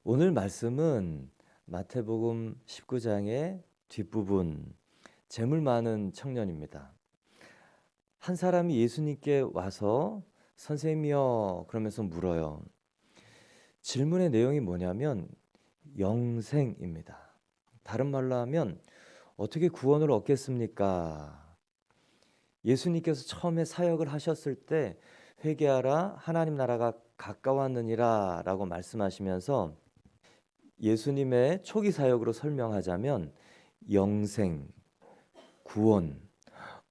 오늘 말씀은 마태복음 19장의 뒷부분, 재물 많은 청년입니다. 한 사람이 예수님께 와서 선생님이여 그러면서 물어요. 질문의 내용이 뭐냐면 영생입니다. 다른 말로 하면 어떻게 구원을 얻겠습니까? 예수님께서 처음에 사역을 하셨을 때 회개하라 하나님 나라가 가까웠느니라 라고 말씀하시면서 예수님의 초기 사역으로 설명하자면 영생, 구원,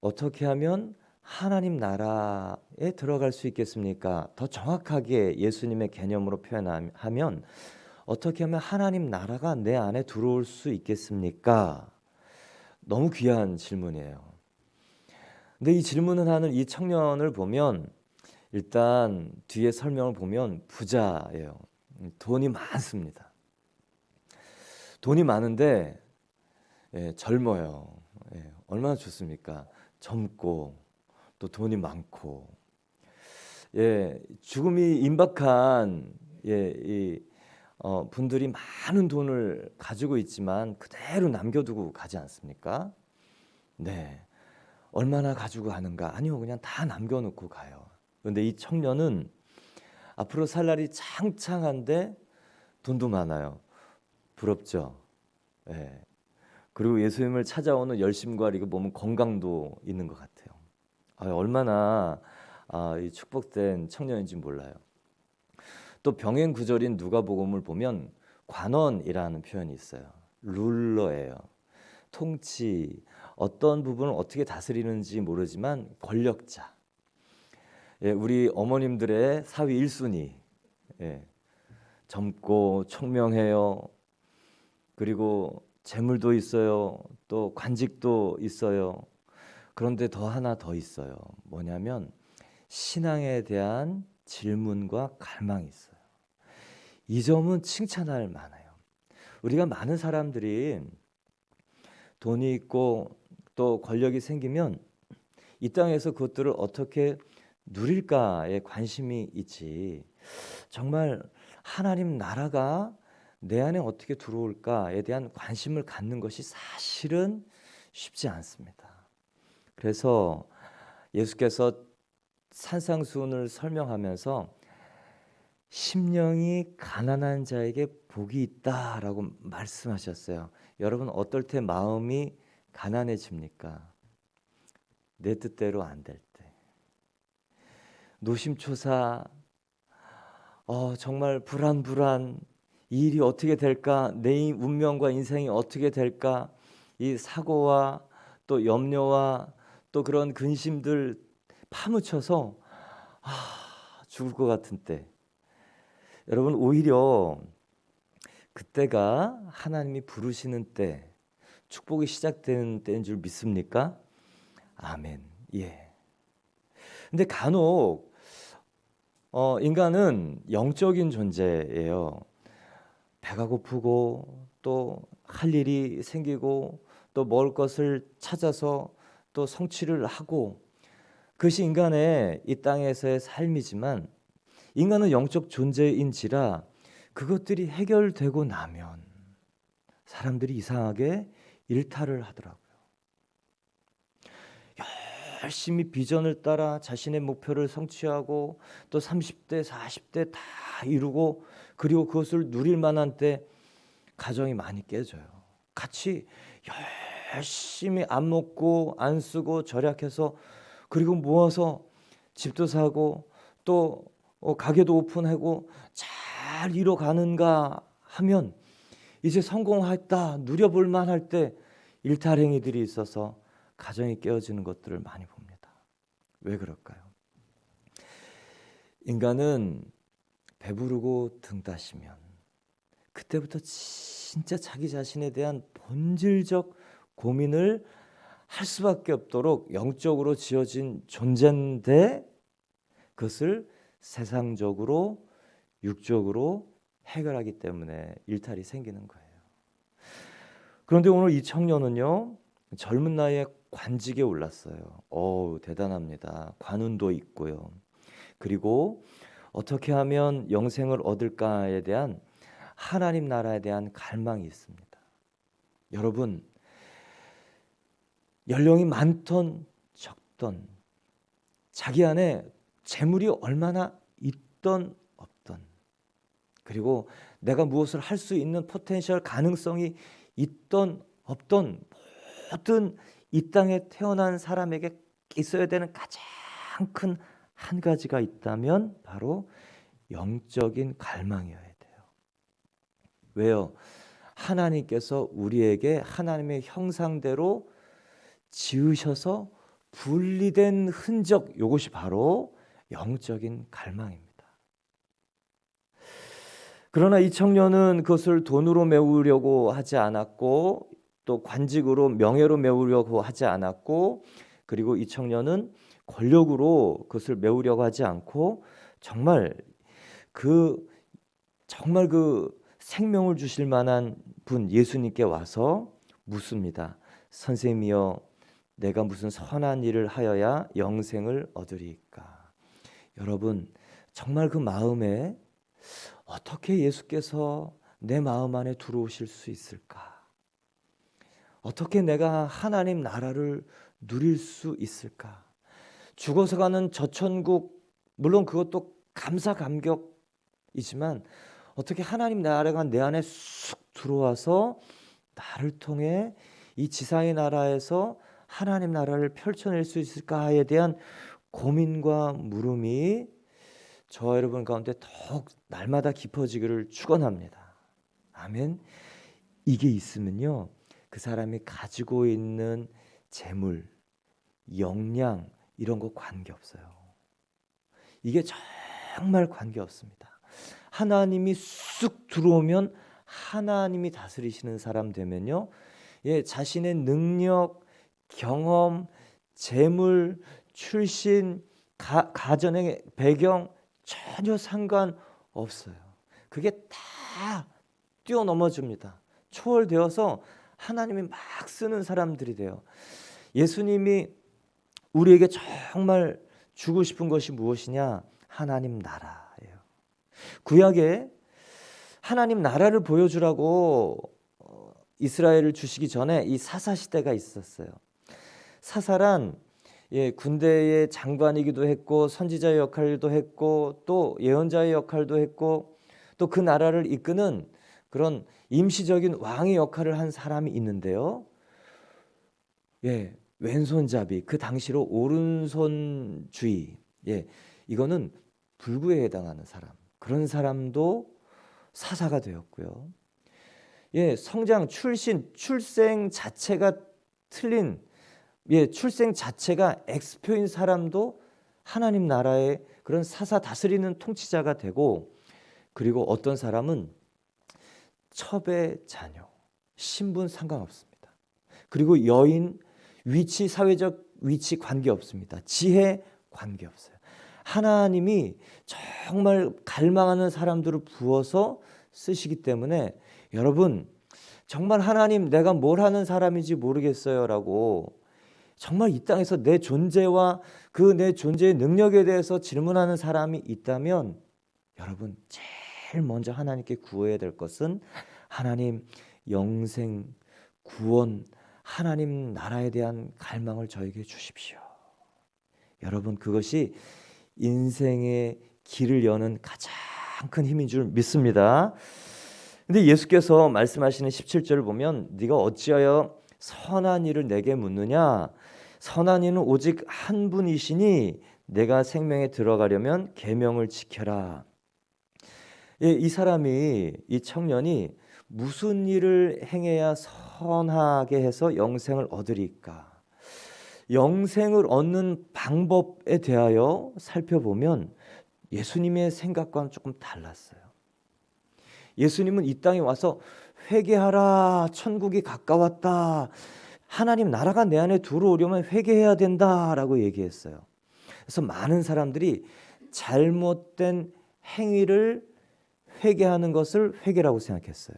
어떻게 하면 하나님 나라에 들어갈 수 있겠습니까? 더 정확하게 예수님의 개념으로 표현하면 어떻게 하면 하나님 나라가 내 안에 들어올 수 있겠습니까? 너무 귀한 질문이에요. 근데 이 질문을 하는 이 청년을 보면 일단 뒤에 설명을 보면 부자예요. 돈이 많습니다. 돈이 많은데 젊어요. 얼마나 좋습니까? 젊고 또 돈이 많고, 죽음이 임박한 분들이 많은 돈을 가지고 있지만 그대로 남겨두고 가지 않습니까? 네, 얼마나 가지고 가는가? 아니요, 그냥 다 남겨놓고 가요. 그런데 이 청년은 앞으로 살 날이 창창한데 돈도 많아요. 부럽죠? 예. 그리고 예수님을 찾아오는 열심과 이거 보면 건강도 있는 것 같아요. 얼마나 이 축복된 청년인지 몰라요. 또 병행 구절인 누가복음을 보면 관원이라는 표현이 있어요. 룰러예요. 통치, 어떤 부분을 어떻게 다스리는지 모르지만 권력자. 우리 어머님들의 사위 1순위. 젊고 총명해요. 그리고 재물도 있어요. 또 관직도 있어요. 그런데 하나 더 있어요. 뭐냐면 신앙에 대한 질문과 갈망이 있어요. 이 점은 칭찬할 만해요. 우리가 많은 사람들이 돈이 있고 또 권력이 생기면 이 땅에서 그것들을 어떻게 누릴까에 관심이 있지, 정말 하나님 나라가 내 안에 어떻게 들어올까에 대한 관심을 갖는 것이 사실은 쉽지 않습니다. 그래서 예수께서 산상수훈을 설명하면서 심령이 가난한 자에게 복이 있다라고 말씀하셨어요. 여러분, 어떨 때 마음이 가난해집니까? 내 뜻대로 안 될 때. 노심초사, 정말 불안, 이 일이 어떻게 될까? 내 운명과 인생이 어떻게 될까? 이 사고와 또 염려와 또 그런 근심들 파묻혀서 죽을 것 같은 때, 여러분, 오히려 그때가 하나님이 부르시는 때, 축복이 시작되는 때인 줄 믿습니까? 아멘. 예. 근데 간혹 인간은 영적인 존재예요. 배가 고프고 또 할 일이 생기고 또 먹을 것을 찾아서 또 성취를 하고, 그것이 인간의 이 땅에서의 삶이지만 인간은 영적 존재인지라 그것들이 해결되고 나면 사람들이 이상하게 일탈을 하더라고요. 열심히 비전을 따라 자신의 목표를 성취하고 또 30대, 40대 다 이루고, 그리고 그것을 누릴 만한 때 가정이 많이 깨져요. 같이 열심히 안 먹고 안 쓰고 절약해서 그리고 모아서 집도 사고 또 가게도 오픈하고 잘 이뤄가는가 하면 이제 성공했다 누려볼 만할 때 일탈행위들이 있어서 가정이 깨어지는 것들을 많이 봅니다. 왜 그럴까요? 인간은 배부르고 등 따시면 그때부터 진짜 자기 자신에 대한 본질적 고민을 할 수밖에 없도록 영적으로 지어진 존재인데, 그것을 세상적으로 육적으로 해결하기 때문에 일탈이 생기는 거예요. 그런데 오늘 이 청년은요, 젊은 나이에 관직에 올랐어요. 대단합니다. 관운도 있고요. 그리고 어떻게 하면 영생을 얻을까에 대한 하나님 나라에 대한 갈망이 있습니다. 여러분, 연령이 많던 적던, 자기 안에 재물이 얼마나 있던 없던, 그리고 내가 무엇을 할 수 있는 포텐셜 가능성이 있던 없던, 모든 이 땅에 태어난 사람에게 있어야 되는 가장 큰 한 가지가 있다면 바로 영적인 갈망이어야 돼요. 왜요? 하나님께서 우리에게 하나님의 형상대로 지으셔서 분리된 흔적, 이것이 바로 영적인 갈망입니다. 그러나 이 청년은 그것을 돈으로 메우려고 하지 않았고, 또 관직으로 명예로 메우려고 하지 않았고, 그리고 이 청년은 권력으로 그것을 메우려고 하지 않고 정말 그 생명을 주실 만한 분 예수님께 와서 묻습니다. 선생님이여, 내가 무슨 선한 일을 하여야 영생을 얻으리까? 여러분, 정말 그 마음에 어떻게 예수께서 내 마음 안에 들어오실 수 있을까? 어떻게 내가 하나님 나라를 누릴 수 있을까? 죽어서 가는 저 천국, 물론 그것도 감사감격이지만 어떻게 하나님 나라가 내 안에 쑥 들어와서 나를 통해 이 지상의 나라에서 하나님 나라를 펼쳐낼 수 있을까에 대한 고민과 물음이 저와 여러분 가운데 더욱 날마다 깊어지기를 축원합니다. 아멘. 이게 있으면요, 그 사람이 가지고 있는 재물, 역량 이런 거 관계없어요. 이게 정말 관계없습니다. 하나님이 쑥 들어오면, 하나님이 다스리시는 사람 되면요, 자신의 능력, 경험, 재물, 출신, 가정의 배경 전혀 상관없어요. 그게 다 뛰어넘어집니다. 초월되어서 하나님이 막 쓰는 사람들이 돼요. 예수님이 우리에게 정말 주고 싶은 것이 무엇이냐? 하나님 나라예요. 구약에 하나님 나라를 보여주라고 이스라엘을 주시기 전에 이 사사 시대가 있었어요. 사사란 군대의 장관이기도 했고, 선지자의 역할도 했고, 또 예언자의 역할도 했고, 또 그 나라를 이끄는 그런 임시적인 왕의 역할을 한 사람이 있는데요. 왼손잡이, 그 당시로 오른손주의, 이거는 불구에 해당하는 사람, 그런 사람도 사사가 되었고요. 성장, 출생 자체가 틀린, 출생 자체가 X표인 사람도 하나님 나라의 그런 사사, 다스리는 통치자가 되고, 그리고 어떤 사람은 첩의 자녀, 신분 상관없습니다. 그리고 여인, 위치, 사회적 위치 관계없습니다. 지혜 관계없어요. 하나님이 정말 갈망하는 사람들을 부어서 쓰시기 때문에, 여러분, 정말 하나님, 내가 뭘 하는 사람인지 모르겠어요 라고 정말 이 땅에서 내 존재와 그 내 존재의 능력에 대해서 질문하는 사람이 있다면, 여러분, 제일 먼저 하나님께 구해야 될 것은 하나님 영생, 구원, 하나님 나라에 대한 갈망을 저에게 주십시오. 여러분, 그것이 인생의 길을 여는 가장 큰 힘인 줄 믿습니다. 근데 예수께서 말씀하시는 17절을 보면, 네가 어찌하여 선한 일을 내게 묻느냐? 선한 이는 오직 한 분이시니 내가 생명에 들어가려면 계명을 지켜라. 이 사람이, 이 청년이 무슨 일을 행해야 선하게 해서 영생을 얻으리까? 영생을 얻는 방법에 대하여 살펴보면 예수님의 생각과는 조금 달랐어요. 예수님은 이 땅에 와서 회개하라, 천국이 가까웠다, 하나님 나라가 내 안에 들어오려면 회개해야 된다라고 얘기했어요. 그래서 많은 사람들이 잘못된 행위를 회개하는 것을 회개라고 생각했어요.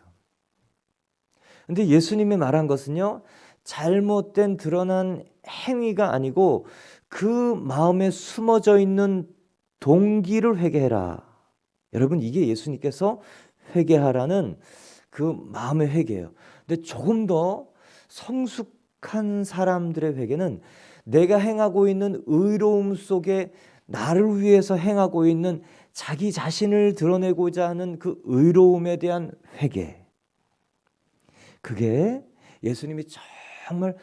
근데 예수님이 말한 것은요, 잘못된 드러난 행위가 아니고 그 마음에 숨어져 있는 동기를 회개해라. 여러분, 이게 예수님께서 회개하라는 그 마음의 회개예요. 근데 조금 더 성숙한 사람들의 회개는 내가 행하고 있는 의로움 속에 나를 위해서 행하고 있는 자기 자신을 드러내고자 하는 그 의로움에 대한 회개. 그게 예수님이 정말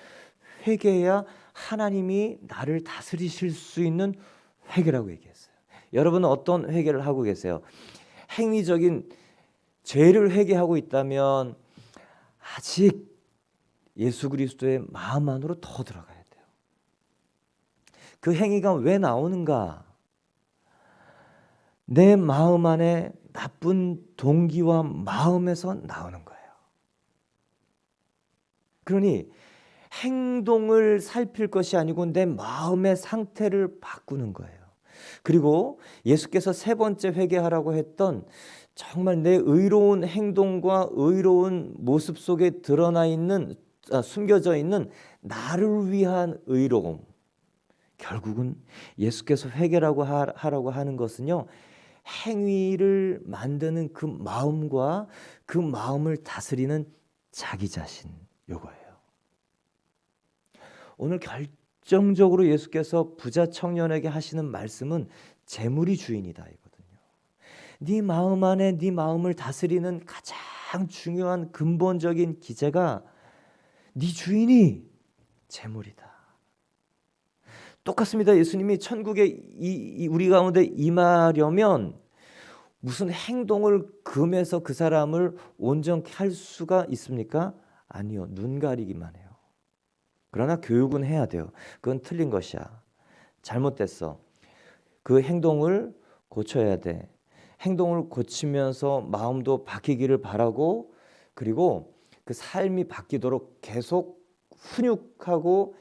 회개해야 하나님이 나를 다스리실 수 있는 회개라고 얘기했어요. 여러분은 어떤 회개를 하고 계세요? 행위적인 죄를 회개하고 있다면 아직 예수 그리스도의 마음 안으로 더 들어가야 돼요. 그 행위가 왜 나오는가? 내 마음 안에 나쁜 동기와 마음에서 나오는 거예요. 그러니 행동을 살필 것이 아니고 내 마음의 상태를 바꾸는 거예요. 그리고 예수께서 세 번째 회개하라고 했던 정말 내 의로운 행동과 의로운 모습 속에 드러나 있는 숨겨져 있는 나를 위한 의로움. 결국은 예수께서 회개라고 하라고 하는 것은요, 행위를 만드는 그 마음과 그 마음을 다스리는 자기 자신, 요거예요. 오늘 결정적으로 예수께서 부자 청년에게 하시는 말씀은 재물이 주인이다 이거든요. 네 마음 안에 네 마음을 다스리는 가장 중요한 근본적인 기제가 네 주인이 재물이다. 똑같습니다. 예수님이 천국에 우리 가운데 임하려면 무슨 행동을 금해서 그 사람을 온전케 할 수가 있습니까? 아니요. 눈 가리기만 해요. 그러나 교육은 해야 돼요. 그건 틀린 것이야. 잘못됐어. 그 행동을 고쳐야 돼. 행동을 고치면서 마음도 바뀌기를 바라고, 그리고 그 삶이 바뀌도록 계속 훈육하고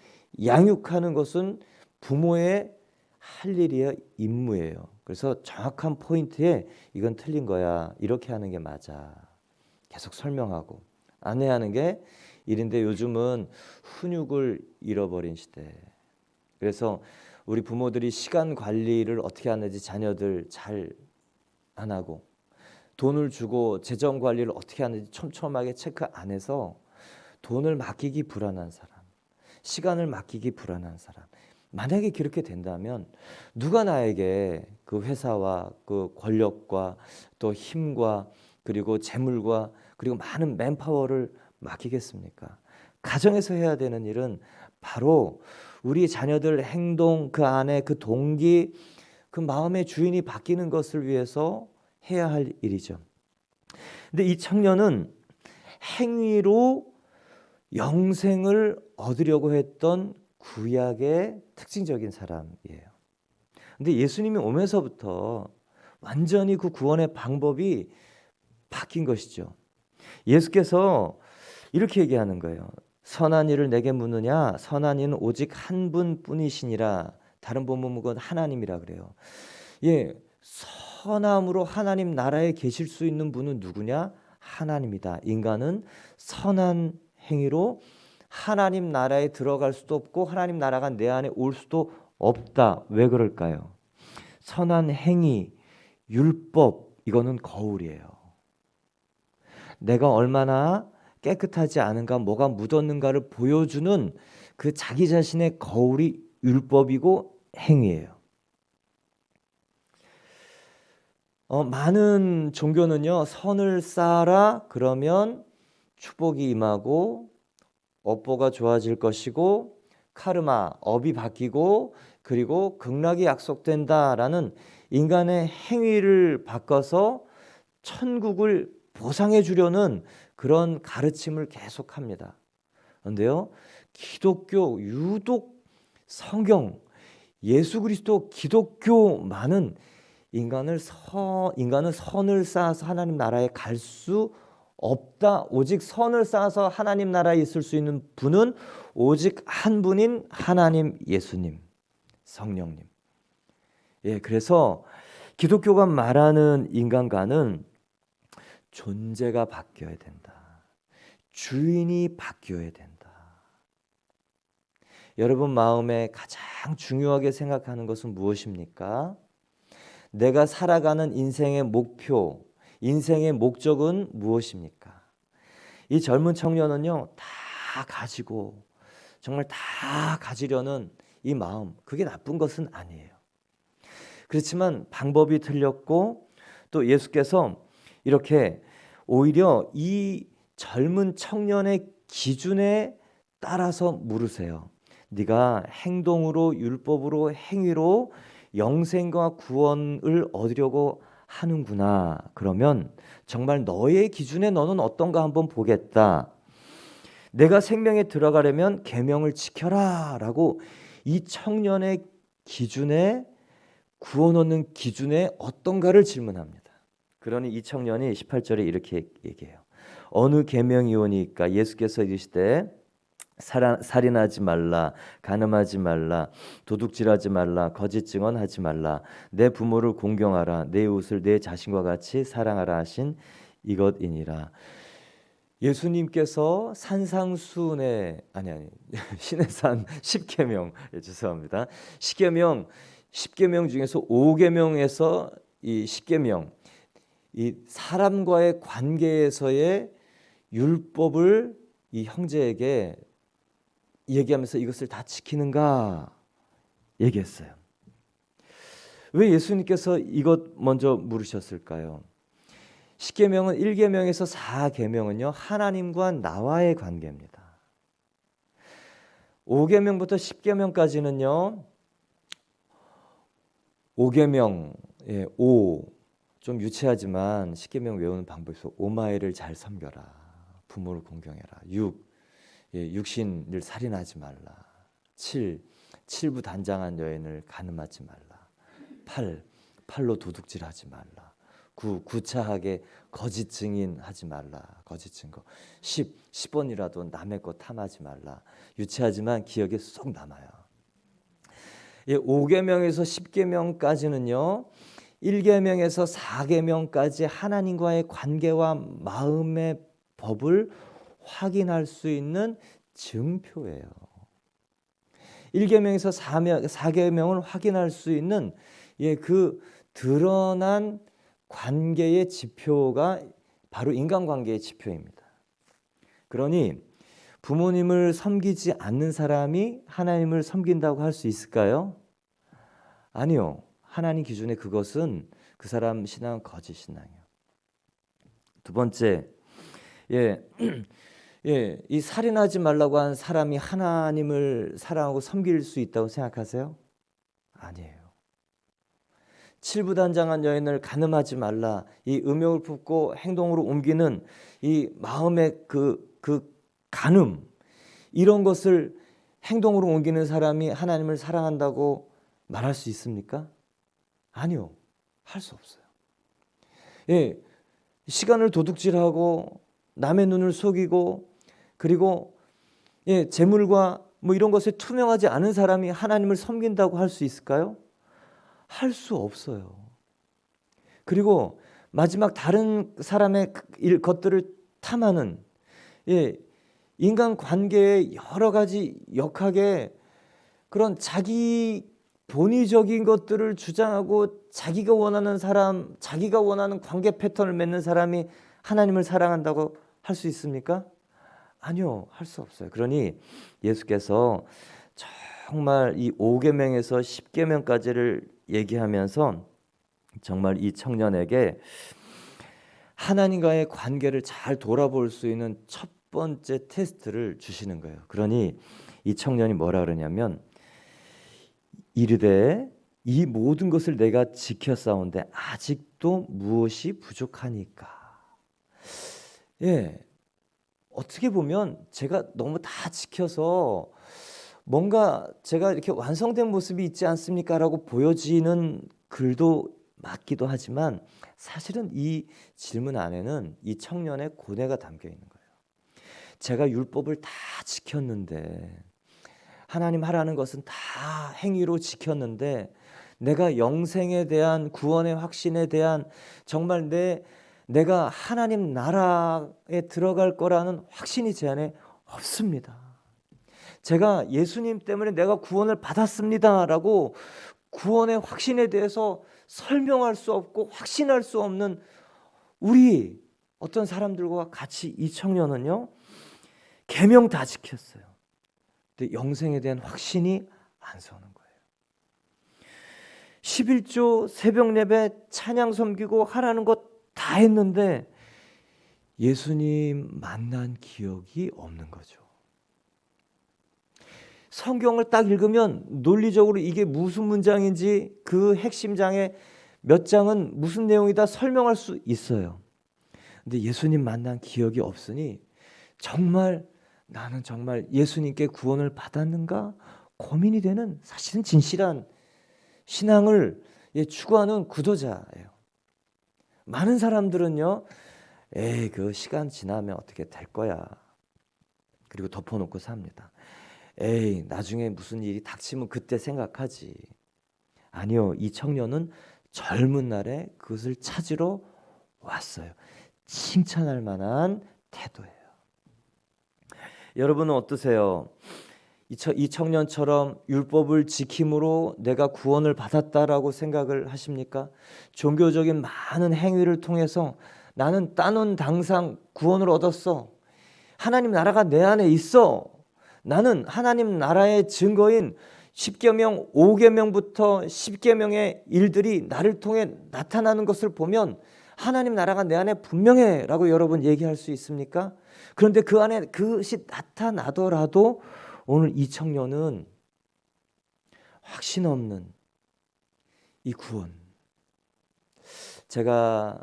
양육하는 것은 부모의 할 일이에요. 임무예요. 그래서 정확한 포인트에 이건 틀린 거야. 이렇게 하는 게 맞아. 계속 설명하고. 안 해야 하는 게 일인데 요즘은 훈육을 잃어버린 시대. 그래서 우리 부모들이 시간 관리를 어떻게 하는지 자녀들 잘 안 하고, 돈을 주고 재정 관리를 어떻게 하는지 촘촘하게 체크 안 해서 돈을 맡기기 불안한 사람, 시간을 맡기기 불안한 사람. 만약에 그렇게 된다면 누가 나에게 그 회사와 그 권력과 또 힘과 그리고 재물과 그리고 많은 맨파워를 맡기겠습니까? 가정에서 해야 되는 일은 바로 우리 자녀들 행동 그 안에 그 동기, 그 마음의 주인이 바뀌는 것을 위해서 해야 할 일이죠. 근데 이 청년은 행위로 영생을 얻으려고 했던 구약의 특징적인 사람이에요. 근데 예수님이 오면서부터 완전히 그 구원의 방법이 바뀐 것이죠. 예수께서 이렇게 얘기하는 거예요. 선한 일을 내게 묻느냐? 선한 이는 오직 한 분뿐이시니라. 다른 본문은 하나님이라 그래요. 예, 선함으로 하나님 나라에 계실 수 있는 분은 누구냐? 하나님이다. 인간은 선한 행위로 하나님 나라에 들어갈 수도 없고 하나님 나라가 내 안에 올 수도 없다. 왜 그럴까요? 선한 행위, 율법, 이거는 거울이에요. 내가 얼마나 깨끗하지 않은가, 뭐가 묻었는가를 보여주는 그 자기 자신의 거울이 율법이고 행위예요. 많은 종교는요, 선을 쌓아라 그러면 축복이 임하고 업보가 좋아질 것이고 카르마, 업이 바뀌고 그리고 극락이 약속된다라는 인간의 행위를 바꿔서 천국을 보상해 주려는 그런 가르침을 계속합니다. 그런데요, 기독교, 유독 성경, 예수 그리스도 기독교만은 인간은 선을 쌓아서 하나님 나라에 갈 수 없다. 오직 선을 쌓아서 하나님 나라에 있을 수 있는 분은 오직 한 분인 하나님 예수님, 성령님. 예, 그래서 기독교가 말하는 인간관은 존재가 바뀌어야 된다. 주인이 바뀌어야 된다. 여러분 마음에 가장 중요하게 생각하는 것은 무엇입니까? 내가 살아가는 인생의 목표, 인생의 목적은 무엇입니까? 이 젊은 청년은요, 다 가지고 정말 다 가지려는 이 마음, 그게 나쁜 것은 아니에요. 그렇지만 방법이 틀렸고 또 예수께서 이렇게 오히려 이 젊은 청년의 기준에 따라서 물으세요. 네가 행동으로, 율법으로, 행위로 영생과 구원을 얻으려고 하는구나. 그러면 정말 너의 기준에 너는 어떤가 한번 보겠다. 내가 생명에 들어가려면 계명을 지켜라 라고 이 청년의 기준에, 구원 얻는 기준에 어떤가를 질문합니다. 그러니 이 청년이 18절에 이렇게 얘기해요. 어느 계명이오니까? 예수께서 이르시되 살인하지 말라, 간음하지 말라, 도둑질하지 말라, 거짓 증언하지 말라, 내 부모를 공경하라, 내 이웃을 내 자신과 같이 사랑하라 하신 이것이니라. 예수님께서 산상수훈의 신의 산 10계명, 죄송합니다. 10계명 중에서 5계명에서 이 10계명, 이 사람과의 관계에서의 율법을 이 형제에게 얘기하면서 이것을 다 지키는가 얘기했어요. 왜 예수님께서 이것 먼저 물으셨을까요? 10계명은 1계명에서 4계명은요, 하나님과 나와의 관계입니다. 5계명부터 10계명까지는요, 5계명, 5, 좀 유치하지만 10계명 외우는 방법에서 오마이를 잘 섬겨라, 부모를 공경해라. 6, 육신을 살인하지 말라. 7, 칠부단장한 여인을 간음하지 말라. 8, 팔로 도둑질하지 말라. 9, 구차하게 거짓 증인하지 말라. 거짓 증거. 10, 10원이라도 남의 것 탐하지 말라. 유치하지만 기억에 쏙 남아요. 5계명에서 10계명까지는요, 1계명에서 4계명까지 하나님과의 관계와 마음의 법을 확인할 수 있는 증표예요. 1계명에서 4계명을 확인할 수 있는 그 드러난 관계의 지표가 바로 인간관계의 지표입니다. 그러니 부모님을 섬기지 않는 사람이 하나님을 섬긴다고 할 수 있을까요? 아니요. 하나님 기준에 그것은 그 사람 신앙은 거짓 신앙이에요. 두 번째, 이 살인하지 말라고 한 사람이 하나님을 사랑하고 섬길 수 있다고 생각하세요? 아니에요. 칠부단장한 여인을 간음하지 말라. 이 음욕을 품고 행동으로 옮기는 이 마음의 그 간음, 이런 것을 행동으로 옮기는 사람이 하나님을 사랑한다고 말할 수 있습니까? 아니요. 할 수 없어요. 시간을 도둑질하고 남의 눈을 속이고 그리고 재물과 뭐 이런 것에 투명하지 않은 사람이 하나님을 섬긴다고 할 수 있을까요? 할 수 없어요. 그리고 마지막 다른 사람의 것들을 탐하는 인간 관계의 여러 가지 역학의 그런 자기 본의적인 것들을 주장하고 자기가 원하는 사람, 자기가 원하는 관계 패턴을 맺는 사람이 하나님을 사랑한다고 할 수 있습니까? 아니요, 할 수 없어요. 그러니 예수께서 정말 이 5계명에서 10계명까지를 얘기하면서 정말 이 청년에게 하나님과의 관계를 잘 돌아볼 수 있는 첫 번째 테스트를 주시는 거예요. 그러니 이 청년이 뭐라 그러냐면 이르되 이 모든 것을 내가 지켰사온데 아직도 무엇이 부족하니까. 어떻게 보면 제가 너무 다 지켜서 뭔가 제가 이렇게 완성된 모습이 있지 않습니까? 라고 보여지는 글도 맞기도 하지만 사실은 이 질문 안에는 이 청년의 고뇌가 담겨 있는 거예요. 제가 율법을 다 지켰는데, 하나님 하라는 것은 다 행위로 지켰는데, 내가 영생에 대한, 구원의 확신에 대한 정말 내가 하나님 나라에 들어갈 거라는 확신이 제 안에 없습니다. 제가 예수님 때문에 내가 구원을 받았습니다 라고 구원의 확신에 대해서 설명할 수 없고 확신할 수 없는 우리 어떤 사람들과 같이 이 청년은요, 계명 다 지켰어요. 근데 영생에 대한 확신이 안 서는 거예요. 11조 새벽 예배 찬양 섬기고 하라는 것 다 했는데 예수님 만난 기억이 없는 거죠. 성경을 딱 읽으면 논리적으로 이게 무슨 문장인지 그 핵심장에 몇 장은 무슨 내용이다 설명할 수 있어요. 근데 예수님 만난 기억이 없으니 정말 나는 정말 예수님께 구원을 받았는가 고민이 되는, 사실은 진실한 신앙을 추구하는 구도자예요. 많은 사람들은요, 에이 그 시간 지나면 어떻게 될 거야, 그리고 덮어놓고 삽니다. 에이 나중에 무슨 일이 닥치면 그때 생각하지. 아니요, 이 청년은 젊은 날에 그것을 찾으러 왔어요. 칭찬할 만한 태도예요. 여러분은 어떠세요? 이 청년처럼 율법을 지킴으로 내가 구원을 받았다라고 생각을 하십니까? 종교적인 많은 행위를 통해서 나는 따놓은 당상 구원을 얻었어. 하나님 나라가 내 안에 있어. 나는 하나님 나라의 증거인 10계명, 5계명부터 10계명의 일들이 나를 통해 나타나는 것을 보면 하나님 나라가 내 안에 분명해 라고 여러분 얘기할 수 있습니까? 그런데 그 안에 그것이 나타나더라도 오늘 이 청년은 확신 없는 이 구원. 제가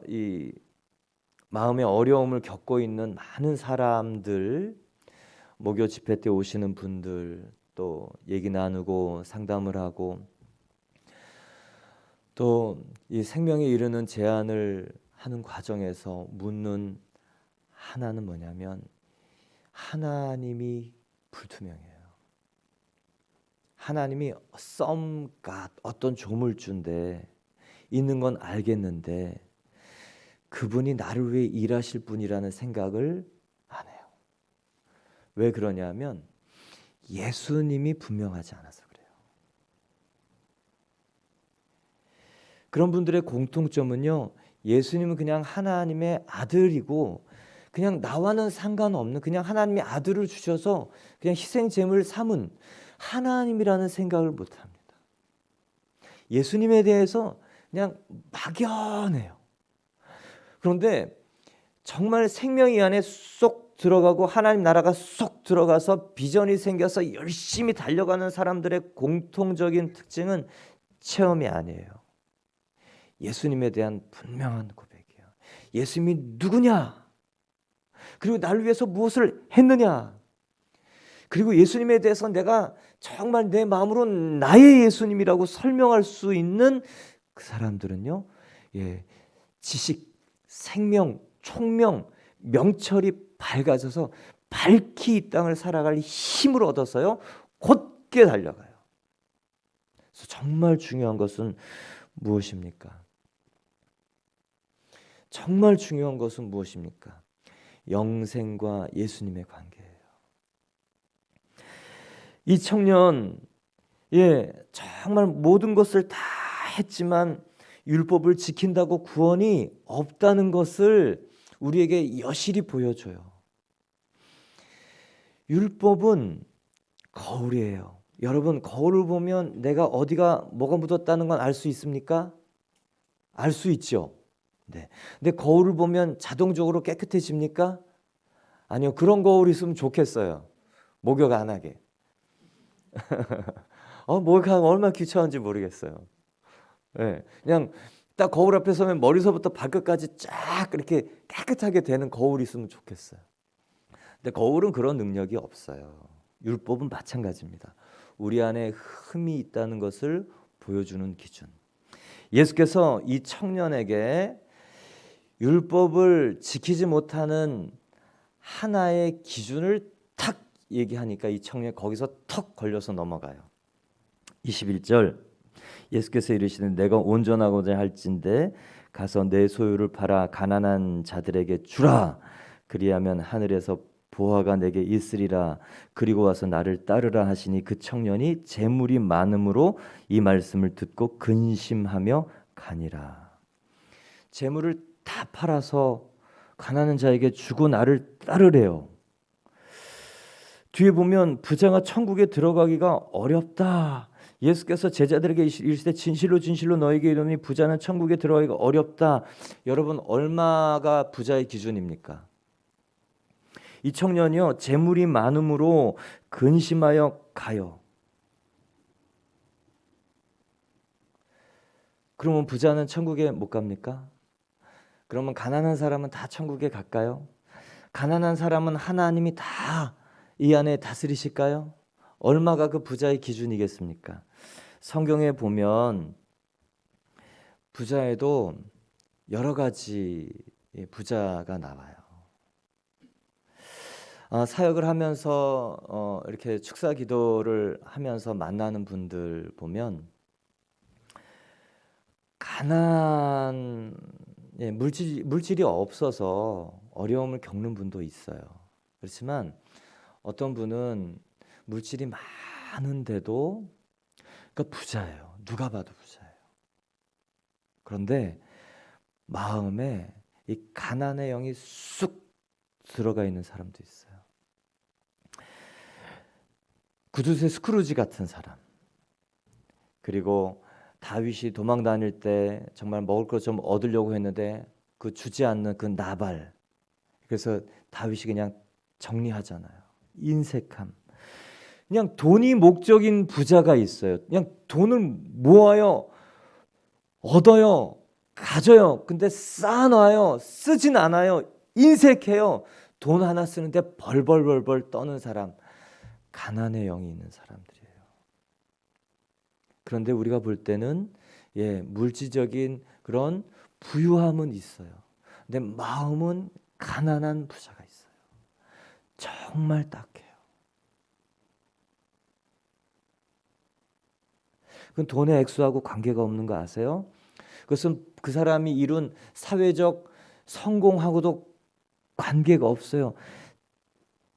이 마음의 어려움을 겪고 있는 많은 사람들, 목요 집회 때 오시는 분들, 또 얘기 나누고 상담을 하고 또 이 생명에 이르는 제안을 하는 과정에서 묻는 하나는 뭐냐면, 하나님이 불투명해요. 하나님이 some God, 어떤 조물주인데 있는 건 알겠는데 그분이 나를 위해 일하실 분이라는 생각을 안 해요. 왜 그러냐면 예수님이 분명하지 않아서 그래요. 그런 분들의 공통점은요, 예수님은 그냥 하나님의 아들이고 그냥 나와는 상관없는, 그냥 하나님의 아들을 주셔서 그냥 희생 제물 삼은 하나님이라는 생각을 못합니다. 예수님에 대해서 그냥 막연해요. 그런데 정말 생명이 안에 쏙 들어가고 하나님 나라가 쏙 들어가서 비전이 생겨서 열심히 달려가는 사람들의 공통적인 특징은 체험이 아니에요. 예수님에 대한 분명한 고백이에요. 예수님이 누구냐? 그리고 나를 위해서 무엇을 했느냐? 그리고 예수님에 대해서 내가 정말 내 마음으로 나의 예수님이라고 설명할 수 있는 그 사람들은요, 지식, 생명, 총명, 명철이 밝아져서 밝히 이 땅을 살아갈 힘을 얻어서요, 곧게 달려가요. 그래서 정말 중요한 것은 무엇입니까? 정말 중요한 것은 무엇입니까? 영생과 예수님의 관계예요. 이 청년, 정말 모든 것을 다 했지만 율법을 지킨다고 구원이 없다는 것을 우리에게 여실히 보여줘요. 율법은 거울이에요. 여러분, 거울을 보면 내가 어디가 뭐가 묻었다는 건 알 수 있습니까? 알 수 있죠. 네. 근데 거울을 보면 자동적으로 깨끗해집니까? 아니요. 그런 거울 있으면 좋겠어요. 목욕 안 하게. 목욕하면 얼마나 귀찮은지 모르겠어요. 그냥 딱 거울 앞에 서면 머리서부터 발끝까지 쫙 이렇게 깨끗하게 되는 거울이 있으면 좋겠어요. 근데 거울은 그런 능력이 없어요. 율법은 마찬가지입니다. 우리 안에 흠이 있다는 것을 보여주는 기준. 예수께서 이 청년에게 율법을 지키지 못하는 하나의 기준을 탁 얘기하니까 이 청년이 거기서 턱 걸려서 넘어가요. 21절, 예수께서 이르시되 내가 온전하고자 할진대 가서 내 소유를 팔아 가난한 자들에게 주라. 그리하면 하늘에서 보화가 내게 있으리라. 그리고 와서 나를 따르라 하시니 그 청년이 재물이 많음으로 이 말씀을 듣고 근심하며 가니라. 재물을 다 팔아서 가난한 자에게 주고 나를 따르래요. 뒤에 보면 부자가 천국에 들어가기가 어렵다. 예수께서 제자들에게 이르시되 진실로 진실로 너에게 이르노니 부자는 천국에 들어가기가 어렵다. 여러분, 얼마가 부자의 기준입니까? 이 청년이요, 재물이 많음으로 근심하여 가요. 그러면 부자는 천국에 못 갑니까? 그러면 가난한 사람은 다 천국에 갈까요? 가난한 사람은 하나님이 다 이 안에 다스리실까요? 얼마가 그 부자의 기준이겠습니까? 성경에 보면 부자에도 여러 가지 부자가 나와요. 사역을 하면서 이렇게 축사 기도를 하면서 만나는 분들 보면 가난, 물질이 없어서 어려움을 겪는 분도 있어요. 그렇지만 어떤 분은 물질이 많은데도 그러니까 부자예요. 누가 봐도 부자예요. 그런데 마음에 이 가난의 영이 쑥 들어가 있는 사람도 있어요. 구두쇠 스크루지 같은 사람, 그리고 다윗이 도망 다닐 때 정말 먹을 것 좀 얻으려고 했는데 그 주지 않는 그 나발, 그래서 다윗이 그냥 정리하잖아요. 인색함. 그냥 돈이 목적인 부자가 있어요. 그냥 돈을 모아요, 얻어요, 가져요. 근데 쌓아놔요. 쓰진 않아요. 인색해요. 돈 하나 쓰는데 벌벌벌벌 떠는 사람, 가난의 영이 있는 사람들이에요. 그런데 우리가 볼 때는 물질적인 그런 부유함은 있어요. 근데 마음은 가난한 부자가 있어요. 정말 딱해요. 그건 돈의 액수하고 관계가 없는 거 아세요? 그것은 그 사람이 이룬 사회적 성공하고도 관계가 없어요.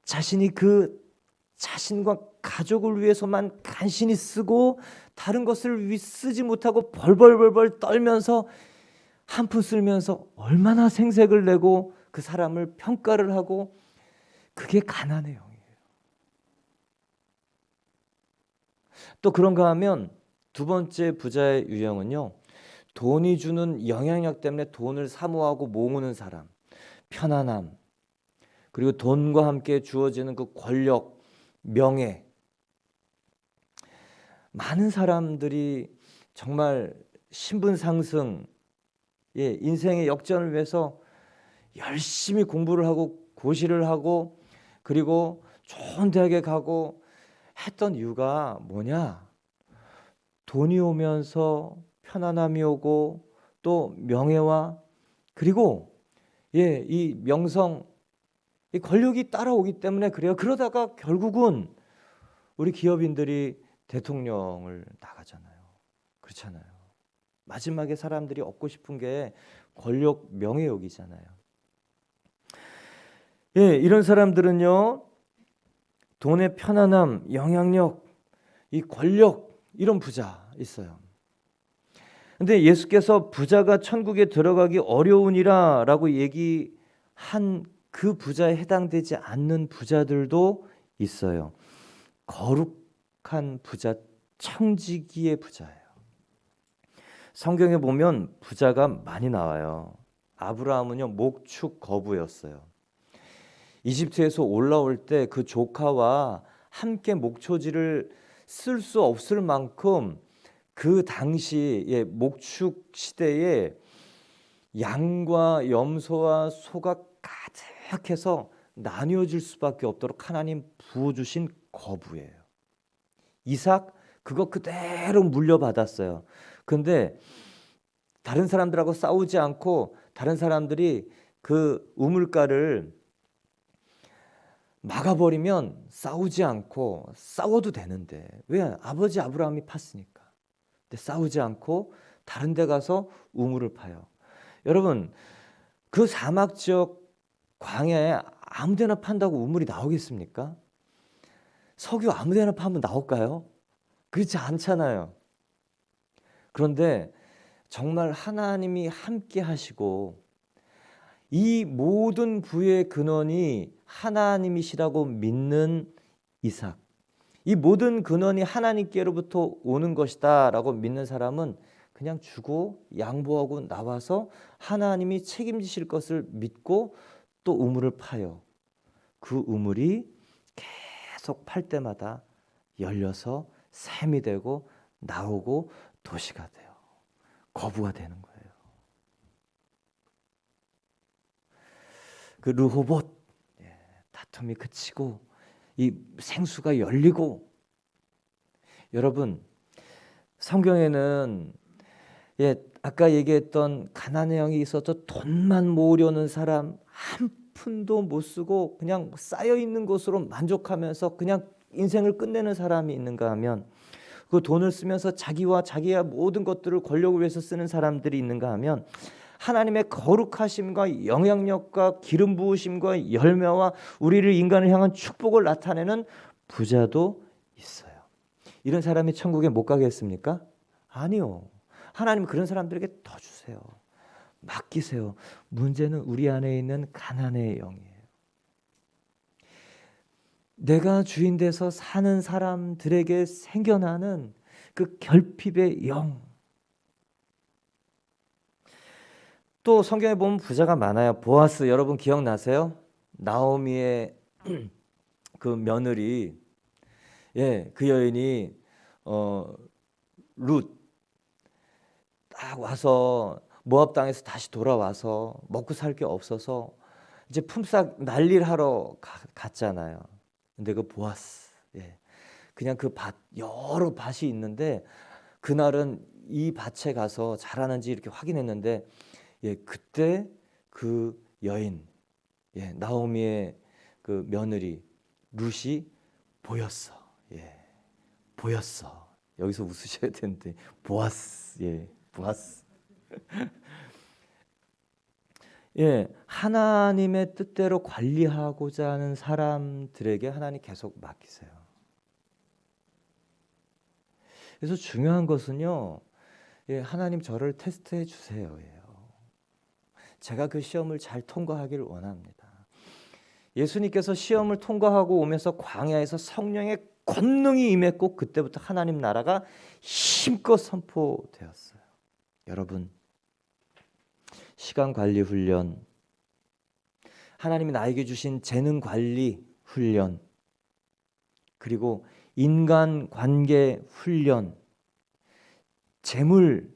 자신이 그 자신과 가족을 위해서만 간신히 쓰고 다른 것을 쓰지 못하고 벌벌벌벌 떨면서 한 푼 쓸면서 얼마나 생색을 내고 그 사람을 평가를 하고, 그게 가난의 영이에요. 또 그런가 하면 두 번째 부자의 유형은요, 돈이 주는 영향력 때문에 돈을 사모하고 모으는 사람, 편안함, 그리고 돈과 함께 주어지는 그 권력, 명예. 많은 사람들이 정말 신분 상승, 인생의 역전을 위해서 열심히 공부를 하고 고시를 하고 그리고 좋은 대학에 가고 했던 이유가 뭐냐? 돈이 오면서 편안함이 오고 또 명예와 그리고 이 명성, 이 권력이 따라오기 때문에 그래요. 그러다가 결국은 우리 기업인들이 대통령을 나가잖아요. 그렇잖아요. 마지막에 사람들이 얻고 싶은 게 권력, 명예욕이잖아요. 이런 사람들은요, 돈의 편안함, 영향력, 이 권력, 이런 부자 있어요. 근데 예수께서 부자가 천국에 들어가기 어려우니라 라고 얘기한 그 부자에 해당되지 않는 부자들도 있어요. 거룩한 부자, 청지기의 부자예요. 성경에 보면 부자가 많이 나와요. 아브라함은요, 목축 거부였어요. 이집트에서 올라올 때 그 조카와 함께 목초지를 쓸 수 없을 만큼 그 당시 목축 시대에 양과 염소와 소가 가득해서 나뉘어질 수밖에 없도록 하나님 부어주신 거부예요. 이삭 그거 그대로 물려받았어요. 근데 다른 사람들하고 싸우지 않고 다른 사람들이 그 우물가를 막아버리면 싸우지 않고, 싸워도 되는데 왜? 아버지 아브라함이 팠으니까. 근데 싸우지 않고 다른 데 가서 우물을 파요. 여러분, 그 사막 지역 광야에 아무 데나 판다고 우물이 나오겠습니까? 석유 아무 데나 파면 나올까요? 그렇지 않잖아요. 그런데 정말 하나님이 함께 하시고 이 모든 부의 근원이 하나님이시라고 믿는 이삭, 이 모든 근원이 하나님께로부터 오는 것이다 라고 믿는 사람은 그냥 주고 양보하고 나와서 하나님이 책임지실 것을 믿고 또 우물을 파요. 그 우물이 계속 팔 때마다 열려서 샘이 되고 나오고 도시가 돼요. 거부가 되는 거예요. 그 르호봇, 다툼이 그치고 이 생수가 열리고. 여러분, 성경에는 아까 얘기했던 가난의 영이 있어서 돈만 모으려는 사람 한 푼도 못 쓰고 그냥 쌓여 있는 것으로 만족하면서 그냥 인생을 끝내는 사람이 있는가 하면, 그 돈을 쓰면서 자기와 자기의 모든 것들을 권력을 위해서 쓰는 사람들이 있는가 하면, 하나님의 거룩하심과 영향력과 기름 부으심과 열매와 우리를 인간을 향한 축복을 나타내는 부자도 있어요. 이런 사람이 천국에 못 가겠습니까? 아니요. 하나님 그런 사람들에게 더 주세요. 맡기세요. 문제는 우리 안에 있는 가난의 영이에요. 내가 주인 돼서 사는 사람들에게 생겨나는 그 결핍의 영. 또 성경에 보면 부자가 많아요. 보아스, 여러분 기억나세요? 나오미의 그 며느리, 그 여인이 룻 딱 와서 모압 땅에서 다시 돌아와서 먹고 살 게 없어서 이제 품삯 난리를 하러 갔잖아요. 근데 그 보아스, 그냥 그 밭, 여러 밭이 있는데 그날은 이 밭에 가서 잘하는지 이렇게 확인했는데, 그때 그 여인, 나오미의 그 며느리 룻이 보였어. 보였어. 여기서 웃으셔야 되는데 보아스, 보아스. 하나님의 뜻대로 관리하고자 하는 사람들에게 하나님 계속 맡기세요. 그래서 중요한 것은요, 하나님 저를 테스트해 주세요. 제가 그 시험을 잘 통과하기를 원합니다. 예수님께서 시험을 통과하고 오면서 광야에서 성령의 권능이 임했고 그때부터 하나님 나라가 힘껏 선포되었어요. 여러분, 시간 관리 훈련, 하나님이 나에게 주신 재능 관리 훈련, 그리고 인간 관계 훈련, 재물,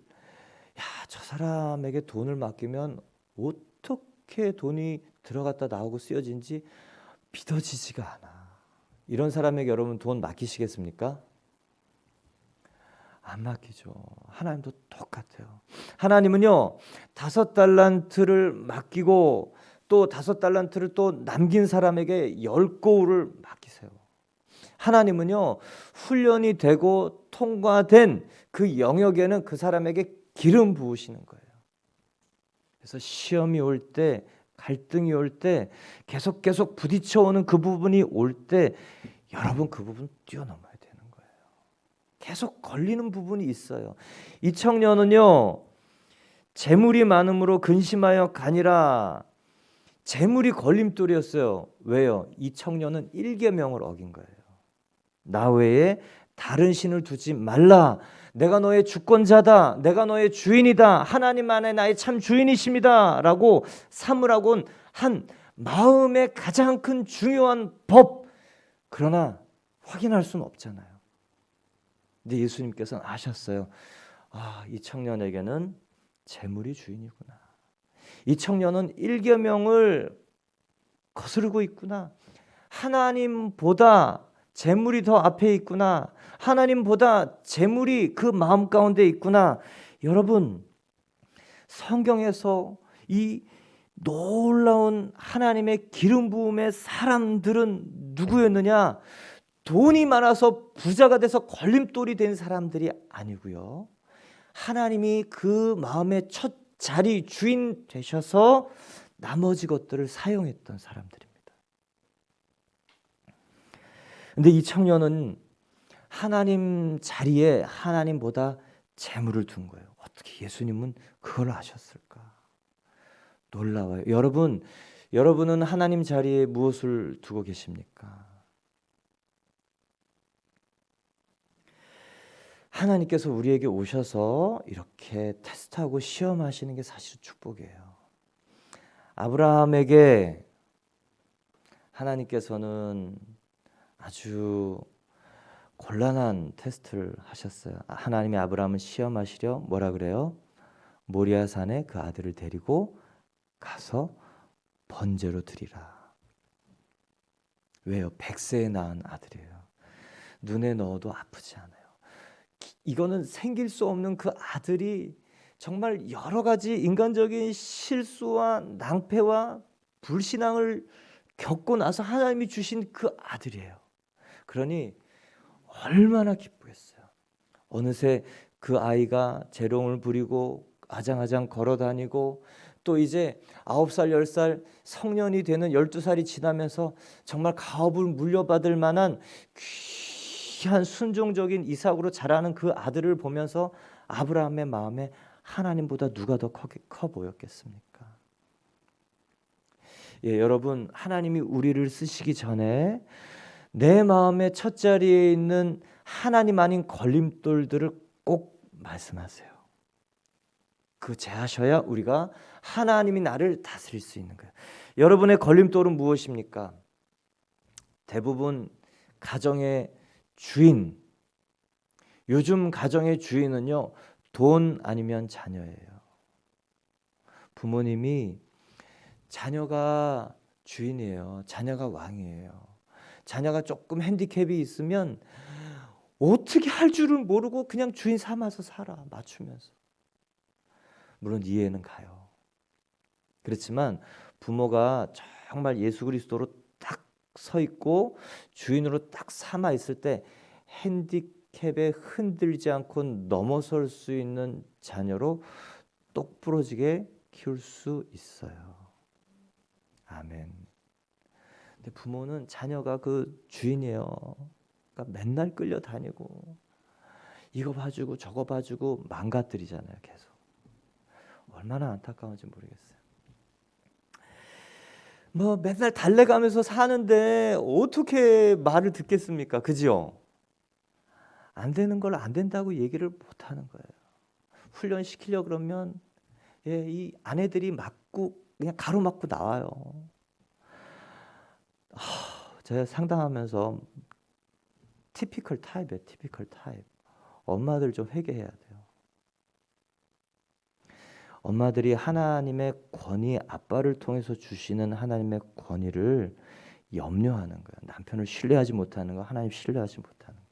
저 사람에게 돈을 맡기면 어떻게 돈이 들어갔다 나오고 쓰여진지 믿어지지가 않아. 이런 사람에게 여러분 돈 맡기시겠습니까? 안 맡기죠. 하나님도 똑같아요. 하나님은요, 5달란트를 맡기고 또 5달란트를 또 남긴 사람에게 10고울을 맡기세요. 하나님은요, 훈련이 되고 통과된 그 영역에는 그 사람에게 기름 부으시는 거예요. 그래서 시험이 올 때, 갈등이 올 때, 계속 부딪혀오는 그 부분이 올 때 여러분 그 부분 뛰어넘어야 되는 거예요. 계속 걸리는 부분이 있어요. 이 청년은요, 재물이 많음으로 근심하여 가니라. 재물이 걸림돌이었어요. 왜요? 이 청년은 일계명을 어긴 거예요. 나 외에 다른 신을 두지 말라. 내가 너의 주권자다. 내가 너의 주인이다. 하나님 안에 나의 참 주인이십니다. 라고 삼으라고 한 마음의 가장 큰 중요한 법. 그러나 확인할 수는 없잖아요. 근데 예수님께서는 아셨어요. 이 청년에게는 재물이 주인이구나. 이 청년은 일계명을 거스르고 있구나. 하나님보다 재물이 더 앞에 있구나. 하나님보다 재물이 그 마음 가운데 있구나. 여러분, 성경에서 이 놀라운 하나님의 기름 부음의 사람들은 누구였느냐? 돈이 많아서 부자가 돼서 걸림돌이 된 사람들이 아니고요. 하나님이 그 마음의 첫 자리 주인 되셔서 나머지 것들을 사용했던 사람들입니다. 근데 이 청년은 하나님 자리에 하나님보다 재물을 둔 거예요. 어떻게 예수님은 그걸 아셨을까? 놀라워요. 여러분은 하나님 자리에 무엇을 두고 계십니까? 하나님께서 우리에게 오셔서 이렇게 테스트하고 시험하시는 게 사실 축복이에요. 아브라함에게 하나님께서는 아주 곤란한 테스트를 하셨어요. 하나님이 아브라함을 시험하시려 뭐라 그래요? 모리아산에 그 아들을 데리고 가서 번제로 드리라. 왜요? 100세에 낳은 아들이에요. 눈에 넣어도 아프지 않아요. 이거는 생길 수 없는 그 아들이 정말 여러 가지 인간적인 실수와 낭패와 불신앙을 겪고 나서 하나님이 주신 그 아들이에요. 그러니 얼마나 기쁘겠어요. 어느새 그 아이가 재롱을 부리고 아장아장 걸어다니고 또 이제 9살, 10살 성년이 되는 12살이 지나면서 정말 가업을 물려받을 만한 귀한 순종적인 이삭으로 자라는 그 아들을 보면서 아브라함의 마음에 하나님보다 누가 더 커 보였겠습니까? 예, 여러분, 하나님이 우리를 쓰시기 전에 내 마음의 첫자리에 있는 하나님 아닌 걸림돌들을 꼭 말씀하세요. 그 제하셔야 우리가 하나님이 나를 다스릴 수 있는 거예요. 여러분의 걸림돌은 무엇입니까? 대부분 가정의 주인, 요즘 가정의 주인은요, 돈 아니면 자녀예요. 부모님이 자녀가 주인이에요. 자녀가 왕이에요. 자녀가 조금 핸디캡이 있으면 어떻게 할 줄을 모르고 그냥 주인 삼아서 살아, 맞추면서. 물론 이해는 가요. 그렇지만 부모가 정말 예수 그리스도로 딱 서 있고 주인으로 딱 삼아 있을 때 핸디캡에 흔들지 않고 넘어설 수 있는 자녀로 똑부러지게 키울 수 있어요. 아멘. 근데 부모는 자녀가 그 주인이에요. 그러니까 맨날 끌려다니고 이거 봐주고 저거 봐주고 망가뜨리잖아요. 계속. 얼마나 안타까운지 모르겠어요. 뭐 맨날 달래가면서 사는데 어떻게 말을 듣겠습니까? 그죠? 안 되는 걸 안 된다고 얘기를 못 하는 거예요. 훈련시키려 그러면 예, 이 아내들이 맞고 그냥 가로막고 나와요. 제가 상담하면서 티피컬 타입이에요. 티피컬 타입. 엄마들 좀 회개해야 돼요. 엄마들이 하나님의 권위, 아빠를 통해서 주시는 하나님의 권위를 염려하는 거예요. 남편을 신뢰하지 못하는 거, 하나님 신뢰하지 못하는 거예요.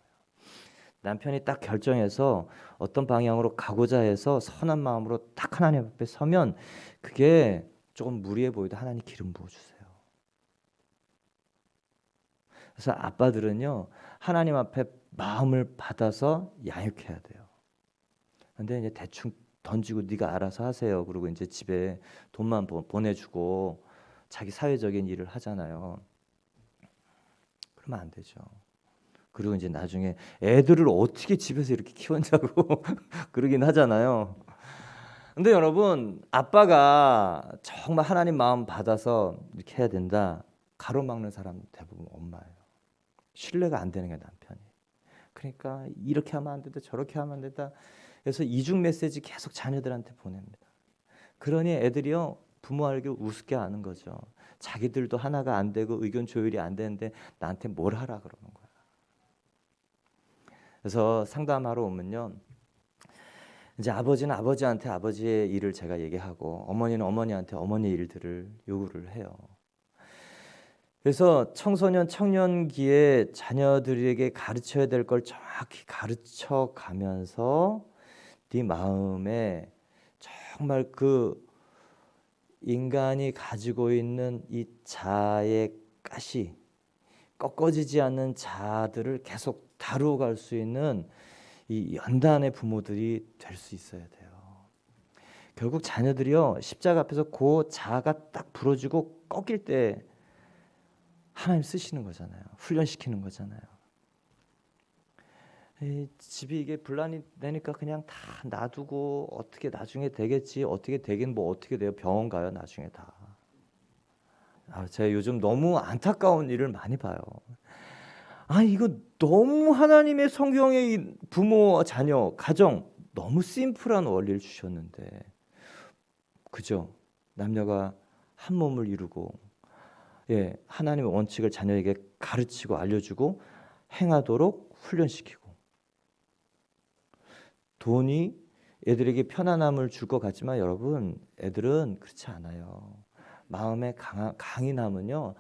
남편이 딱 결정해서 어떤 방향으로 가고자 해서 선한 마음으로 딱 하나님 앞에 서면 그게 조금 무리해 보여도 하나님 기름 부어주세요. 그래서 아빠들은요, 하나님 앞에 마음을 받아서 양육해야 돼요. 근데 이제 대충 던지고 네가 알아서 하세요. 그리고 이제 집에 돈만 보내주고 자기 사회적인 일을 하잖아요. 그러면 안 되죠. 그리고 이제 나중에 애들을 어떻게 집에서 이렇게 키웠냐고 그러긴 하잖아요. 근데 여러분, 아빠가 정말 하나님 마음 받아서 이렇게 해야 된다. 가로막는 사람 대부분 엄마예요. 신뢰가 안 되는 게 남편이. 그러니까 이렇게 하면 안 된다, 저렇게 하면 안 된다. 그래서 이중 메시지 계속 자녀들한테 보냅니다. 그러니 애들이요, 부모에게 우습게 아는 거죠. 자기들도 하나가 안 되고 의견 조율이 안 되는데 나한테 뭘 하라 그러는 거야. 그래서 상담하러 오면요, 이제 아버지는 아버지한테 아버지의 일을 제가 얘기하고 어머니는 어머니한테 어머니 일들을 요구를 해요. 그래서 청소년 청년기에 자녀들에게 가르쳐야 될 걸 정확히 가르쳐 가면서 네 마음에 정말 그 인간이 가지고 있는 이 자아의 가시, 꺾어지지 않는 자아들을 계속 다루어 갈 수 있는 이 연단의 부모들이 될 수 있어야 돼요. 결국 자녀들이요, 십자가 앞에서 그 자아가 딱 부러지고 꺾일 때 하나님 쓰시는 거잖아요. 훈련시키는 거잖아요. 집이 이게 분란이 되니까 그냥 다 놔두고 어떻게 나중에 되겠지. 어떻게 되긴 뭐 어떻게 돼요. 병원 가요 나중에 다. 제가 요즘 너무 안타까운 일을 많이 봐요. 이거 너무 하나님의 성경의 이 부모, 자녀, 가정 너무 심플한 원리를 주셨는데, 그죠? 남녀가 한 몸을 이루고, 하나님의 원칙을 자녀에게 가르치고 알려주고 행하도록 훈련시키고, 돈이 애들에게 편안함을 줄 것 같지만 여러분, 애들은 그렇지 않아요. 마음에 강인함은요,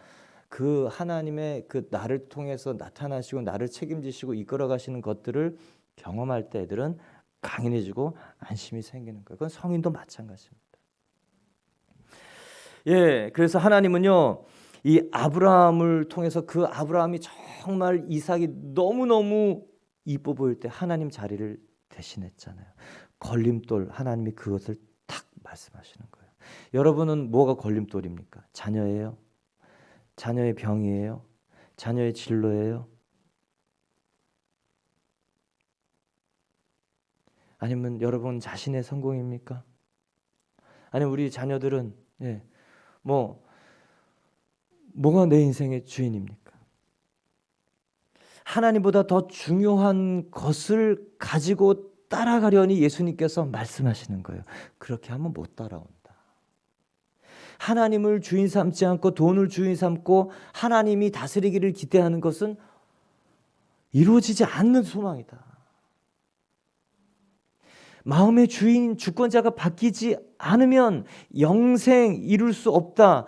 그 하나님의 그 나를 통해서 나타나시고 나를 책임지시고 이끌어 가시는 것들을 경험할 때 애들은 강인해지고 안심이 생기는 거예요. 그건 성인도 마찬가지입니다. 그래서 하나님은요, 이 아브라함을 통해서 그 아브라함이 정말 이삭이 너무너무 이뻐 보일 때 하나님 자리를 대신했잖아요. 걸림돌, 하나님이 그것을 탁 말씀하시는 거예요. 여러분은 뭐가 걸림돌입니까? 자녀예요? 자녀의 병이에요? 자녀의 진로예요? 아니면 여러분 자신의 성공입니까? 아니면 우리 자녀들은 뭐가 내 인생의 주인입니까? 하나님보다 더 중요한 것을 가지고 따라가려니 예수님께서 말씀하시는 거예요. 그렇게 하면 못 따라온다. 하나님을 주인 삼지 않고 돈을 주인 삼고 하나님이 다스리기를 기대하는 것은 이루어지지 않는 소망이다. 마음의 주권자가 바뀌지 않으면 영생 이룰 수 없다.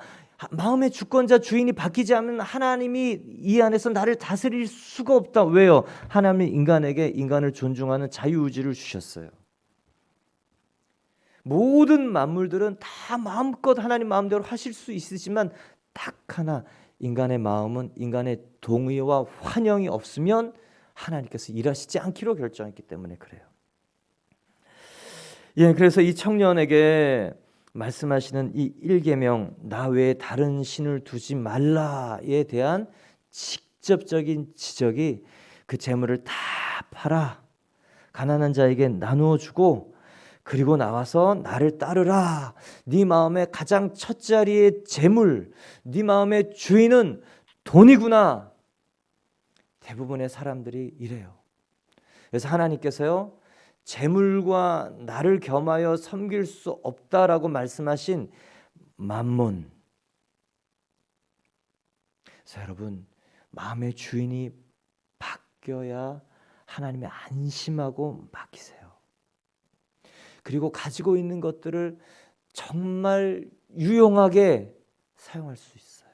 마음의 주권자 주인이 바뀌지 않으면 하나님이 이 안에서 나를 다스릴 수가 없다. 왜요? 하나님이 인간에게 인간을 존중하는 자유의지를 주셨어요. 모든 만물들은 다 마음껏 하나님 마음대로 하실 수 있으지만 딱 하나, 인간의 마음은 인간의 동의와 환영이 없으면 하나님께서 일하시지 않기로 결정했기 때문에 그래요. 그래서 이 청년에게 말씀하시는 이 1계명, 나 외에 다른 신을 두지 말라에 대한 직접적인 지적이 그 재물을 다 팔아 가난한 자에게 나누어 주고 그리고 나와서 나를 따르라. 네 마음의 가장 첫 자리의 재물, 네 마음의 주인은 돈이구나. 대부분의 사람들이 이래요. 그래서 하나님께서요, 재물과 나를 겸하여 섬길 수 없다라고 말씀하신 만몬. 그래서 여러분, 마음의 주인이 바뀌어야 하나님이 안심하고 맡기세요. 그리고 가지고 있는 것들을 정말 유용하게 사용할 수 있어요.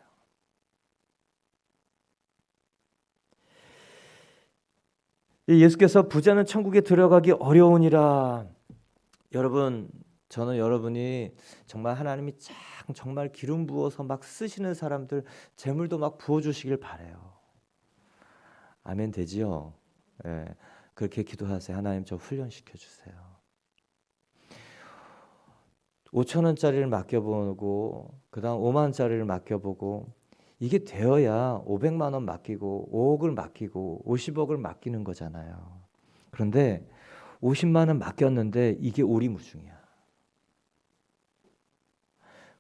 예수께서 부자는 천국에 들어가기 어려우니라. 여러분, 저는 여러분이 정말 하나님이 정말 기름 부어서 막 쓰시는 사람들 재물도 막 부어주시길 바라요. 아멘 되지요? 그렇게 기도하세요. 하나님 저 훈련시켜 주세요. 5,000원짜리를 맡겨보고 그 다음 5만원짜리를 맡겨보고 이게 되어야 500만 원 맡기고 5억을 맡기고 50억을 맡기는 거잖아요. 그런데 50만 원 맡겼는데 이게 오리무중이야.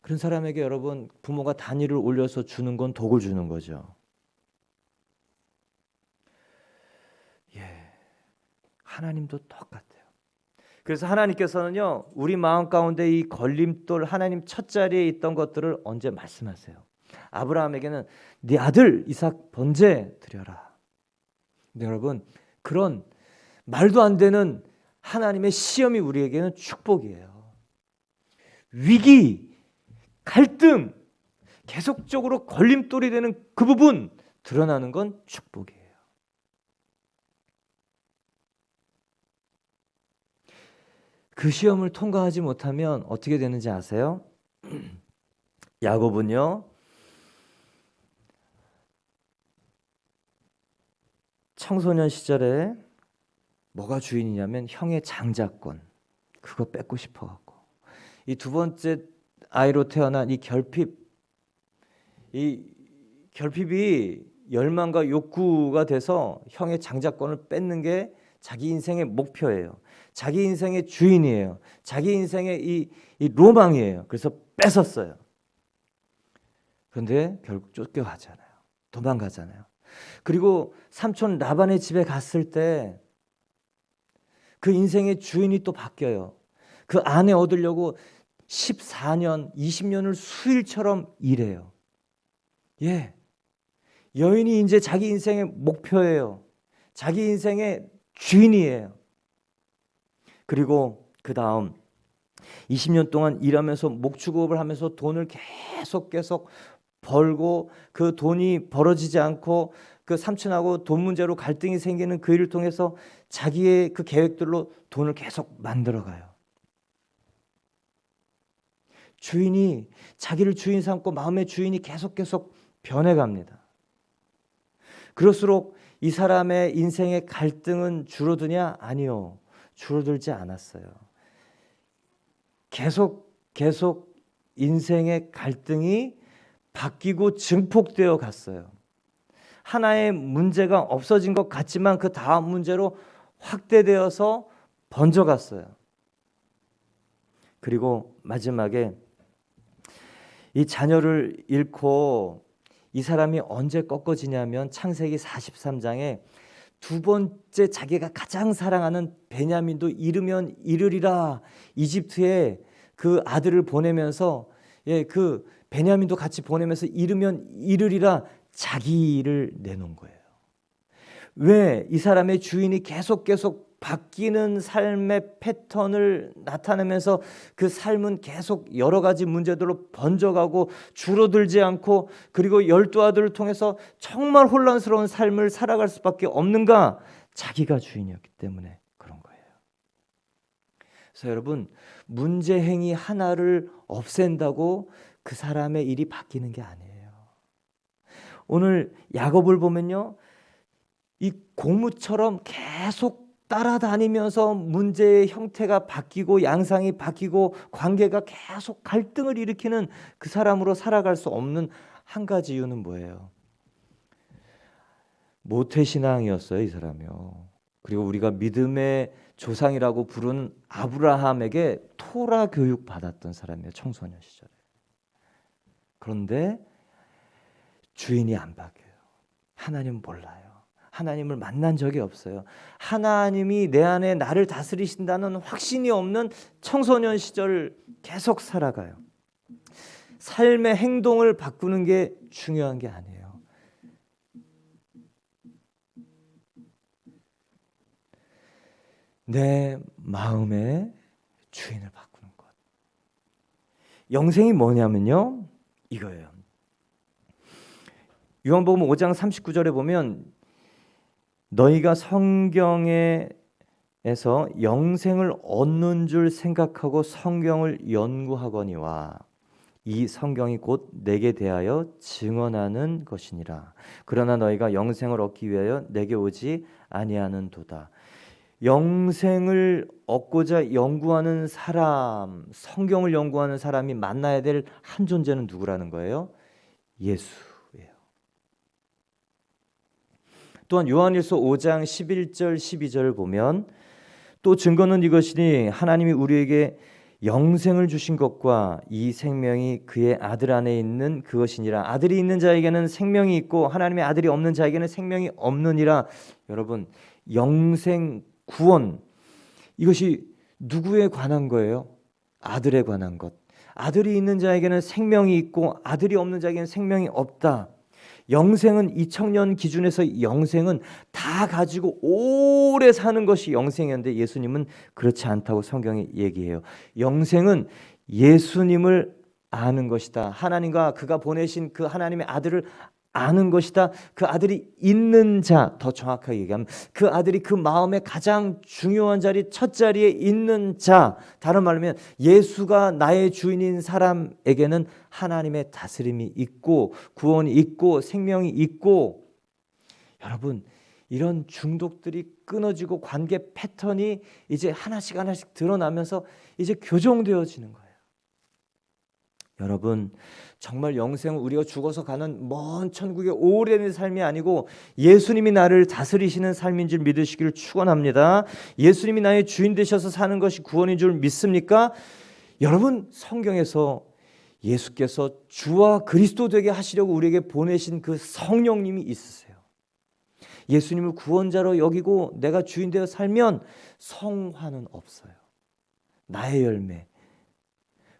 그런 사람에게 여러분, 부모가 단위를 올려서 주는 건 독을 주는 거죠. 하나님도 똑같아요. 그래서 하나님께서는요, 우리 마음 가운데 이 걸림돌, 하나님 첫 자리에 있던 것들을 언제 말씀하세요. 아브라함에게는 네 아들 이삭 번제 드려라. 근데 여러분, 그런 말도 안 되는 하나님의 시험이 우리에게는 축복이에요. 위기, 갈등, 계속적으로 걸림돌이 되는 그 부분 드러나는 건 축복이에요. 그 시험을 통과하지 못하면 어떻게 되는지 아세요? 야곱은요, 청소년 시절에 뭐가 주인이냐면 형의 장자권, 그거 뺏고 싶어갖고 이 두 번째 아이로 태어난 이 결핍이 열망과 욕구가 돼서 형의 장자권을 뺏는 게 자기 인생의 목표예요. 자기 인생의 주인이에요. 자기 인생의 이 로망이에요. 그래서 뺏었어요. 그런데 결국 쫓겨가잖아요. 도망가잖아요. 그리고 삼촌 라반의 집에 갔을 때 그 인생의 주인이 또 바뀌어요. 그 아내 얻으려고 14년, 20년을 수일처럼 일해요. 예. 여인이 이제 자기 인생의 목표예요. 자기 인생의 주인이에요. 그리고 그 다음 20년 동안 일하면서 목축업을 하면서 돈을 계속 벌고 그 돈이 벌어지지 않고 그 삼촌하고 돈 문제로 갈등이 생기는 그 일을 통해서 자기의 그 계획들로 돈을 계속 만들어가요. 주인이 자기를 주인 삼고 마음의 주인이 계속 변해갑니다. 그럴수록 이 사람의 인생의 갈등은 줄어드냐? 아니요. 줄어들지 않았어요. 계속 인생의 갈등이 바뀌고 증폭되어 갔어요. 하나의 문제가 없어진 것 같지만 그 다음 문제로 확대되어서 번져갔어요. 그리고 마지막에 이 자녀를 잃고 이 사람이 언제 꺾어지냐면 창세기 43장에 두 번째 자기가 가장 사랑하는 베냐민도 이르면 이르리라 이집트에 그 아들을 보내면서 그 베냐민도 같이 보내면서 이르면 이르리라 자기를 내놓은 거예요. 왜? 이 사람의 주인이 계속 바뀌는 삶의 패턴을 나타내면서 그 삶은 계속 여러 가지 문제들로 번져가고 줄어들지 않고 그리고 12아들을 통해서 정말 혼란스러운 삶을 살아갈 수밖에 없는가? 자기가 주인이었기 때문에 그런 거예요. 그래서 여러분, 문제 행위 하나를 없앤다고 그 사람의 일이 바뀌는 게 아니에요. 오늘 야곱을 보면요, 이 고무처럼 계속 따라다니면서 문제의 형태가 바뀌고 양상이 바뀌고 관계가 계속 갈등을 일으키는 그 사람으로 살아갈 수 없는 한 가지 이유는 뭐예요? 모태신앙이었어요, 이 사람이요. 그리고 우리가 믿음의 조상이라고 부른 아브라함에게 토라 교육 받았던 사람이에요, 청소년 시절에. 그런데 주인이 안 바뀌어요. 하나님은 몰라요. 하나님을 만난 적이 없어요. 하나님이 내 안에 나를 다스리신다는 확신이 없는 청소년 시절을 계속 살아가요. 삶의 행동을 바꾸는 게 중요한 게 아니에요. 내 마음의 주인을 바꾸는 것. 영생이 뭐냐면요, 이거예요. 요한복음 5장 39절에 보면 너희가 성경에서 영생을 얻는 줄 생각하고 성경을 연구하거니와 이 성경이 곧 내게 대하여 증언하는 것이니라. 그러나 너희가 영생을 얻기 위하여 내게 오지 아니하는도다. 영생을 얻고자 연구하는 사람, 성경을 연구하는 사람이 만나야 될 한 존재는 누구라는 거예요? 예수예요. 또한 요한일서 5장 11절 12절을 보면 또 증거는 이것이니 하나님이 우리에게 영생을 주신 것과 이 생명이 그의 아들 안에 있는 그것이니라. 아들이 있는 자에게는 생명이 있고 하나님의 아들이 없는 자에게는 생명이 없느니라. 여러분, 영생, 구원, 이것이 누구에 관한 거예요? 아들에 관한 것. 아들이 있는 자에게는 생명이 있고 아들이 없는 자에게는 생명이 없다. 영생은 이 청년 기준에서 영생은 다 가지고 오래 사는 것이 영생이었는데 예수님은 그렇지 않다고 성경이 얘기해요. 영생은 예수님을 아는 것이다. 하나님과 그가 보내신 그 하나님의 아들을 아는 것이다. 그 아들이 있는 자, 더 정확하게 얘기하면 그 아들이 그 마음의 가장 중요한 자리, 첫 자리에 있는 자. 다른 말로 하면 예수가 나의 주인인 사람에게는 하나님의 다스림이 있고 구원이 있고 생명이 있고. 여러분, 이런 중독들이 끊어지고 관계 패턴이 이제 하나씩 드러나면서 이제 교정되어지는 거예요. 여러분, 정말 영생 우리가 죽어서 가는 먼 천국의 오래된 삶이 아니고 예수님이 나를 다스리시는 삶인 줄 믿으시기를 축원합니다. 예수님이 나의 주인 되셔서 사는 것이 구원인 줄 믿습니까? 여러분, 성경에서 예수께서 주와 그리스도 되게 하시려고 우리에게 보내신 그 성령님이 있으세요. 예수님을 구원자로 여기고 내가 주인 되어 살면 성화는 없어요. 나의 열매.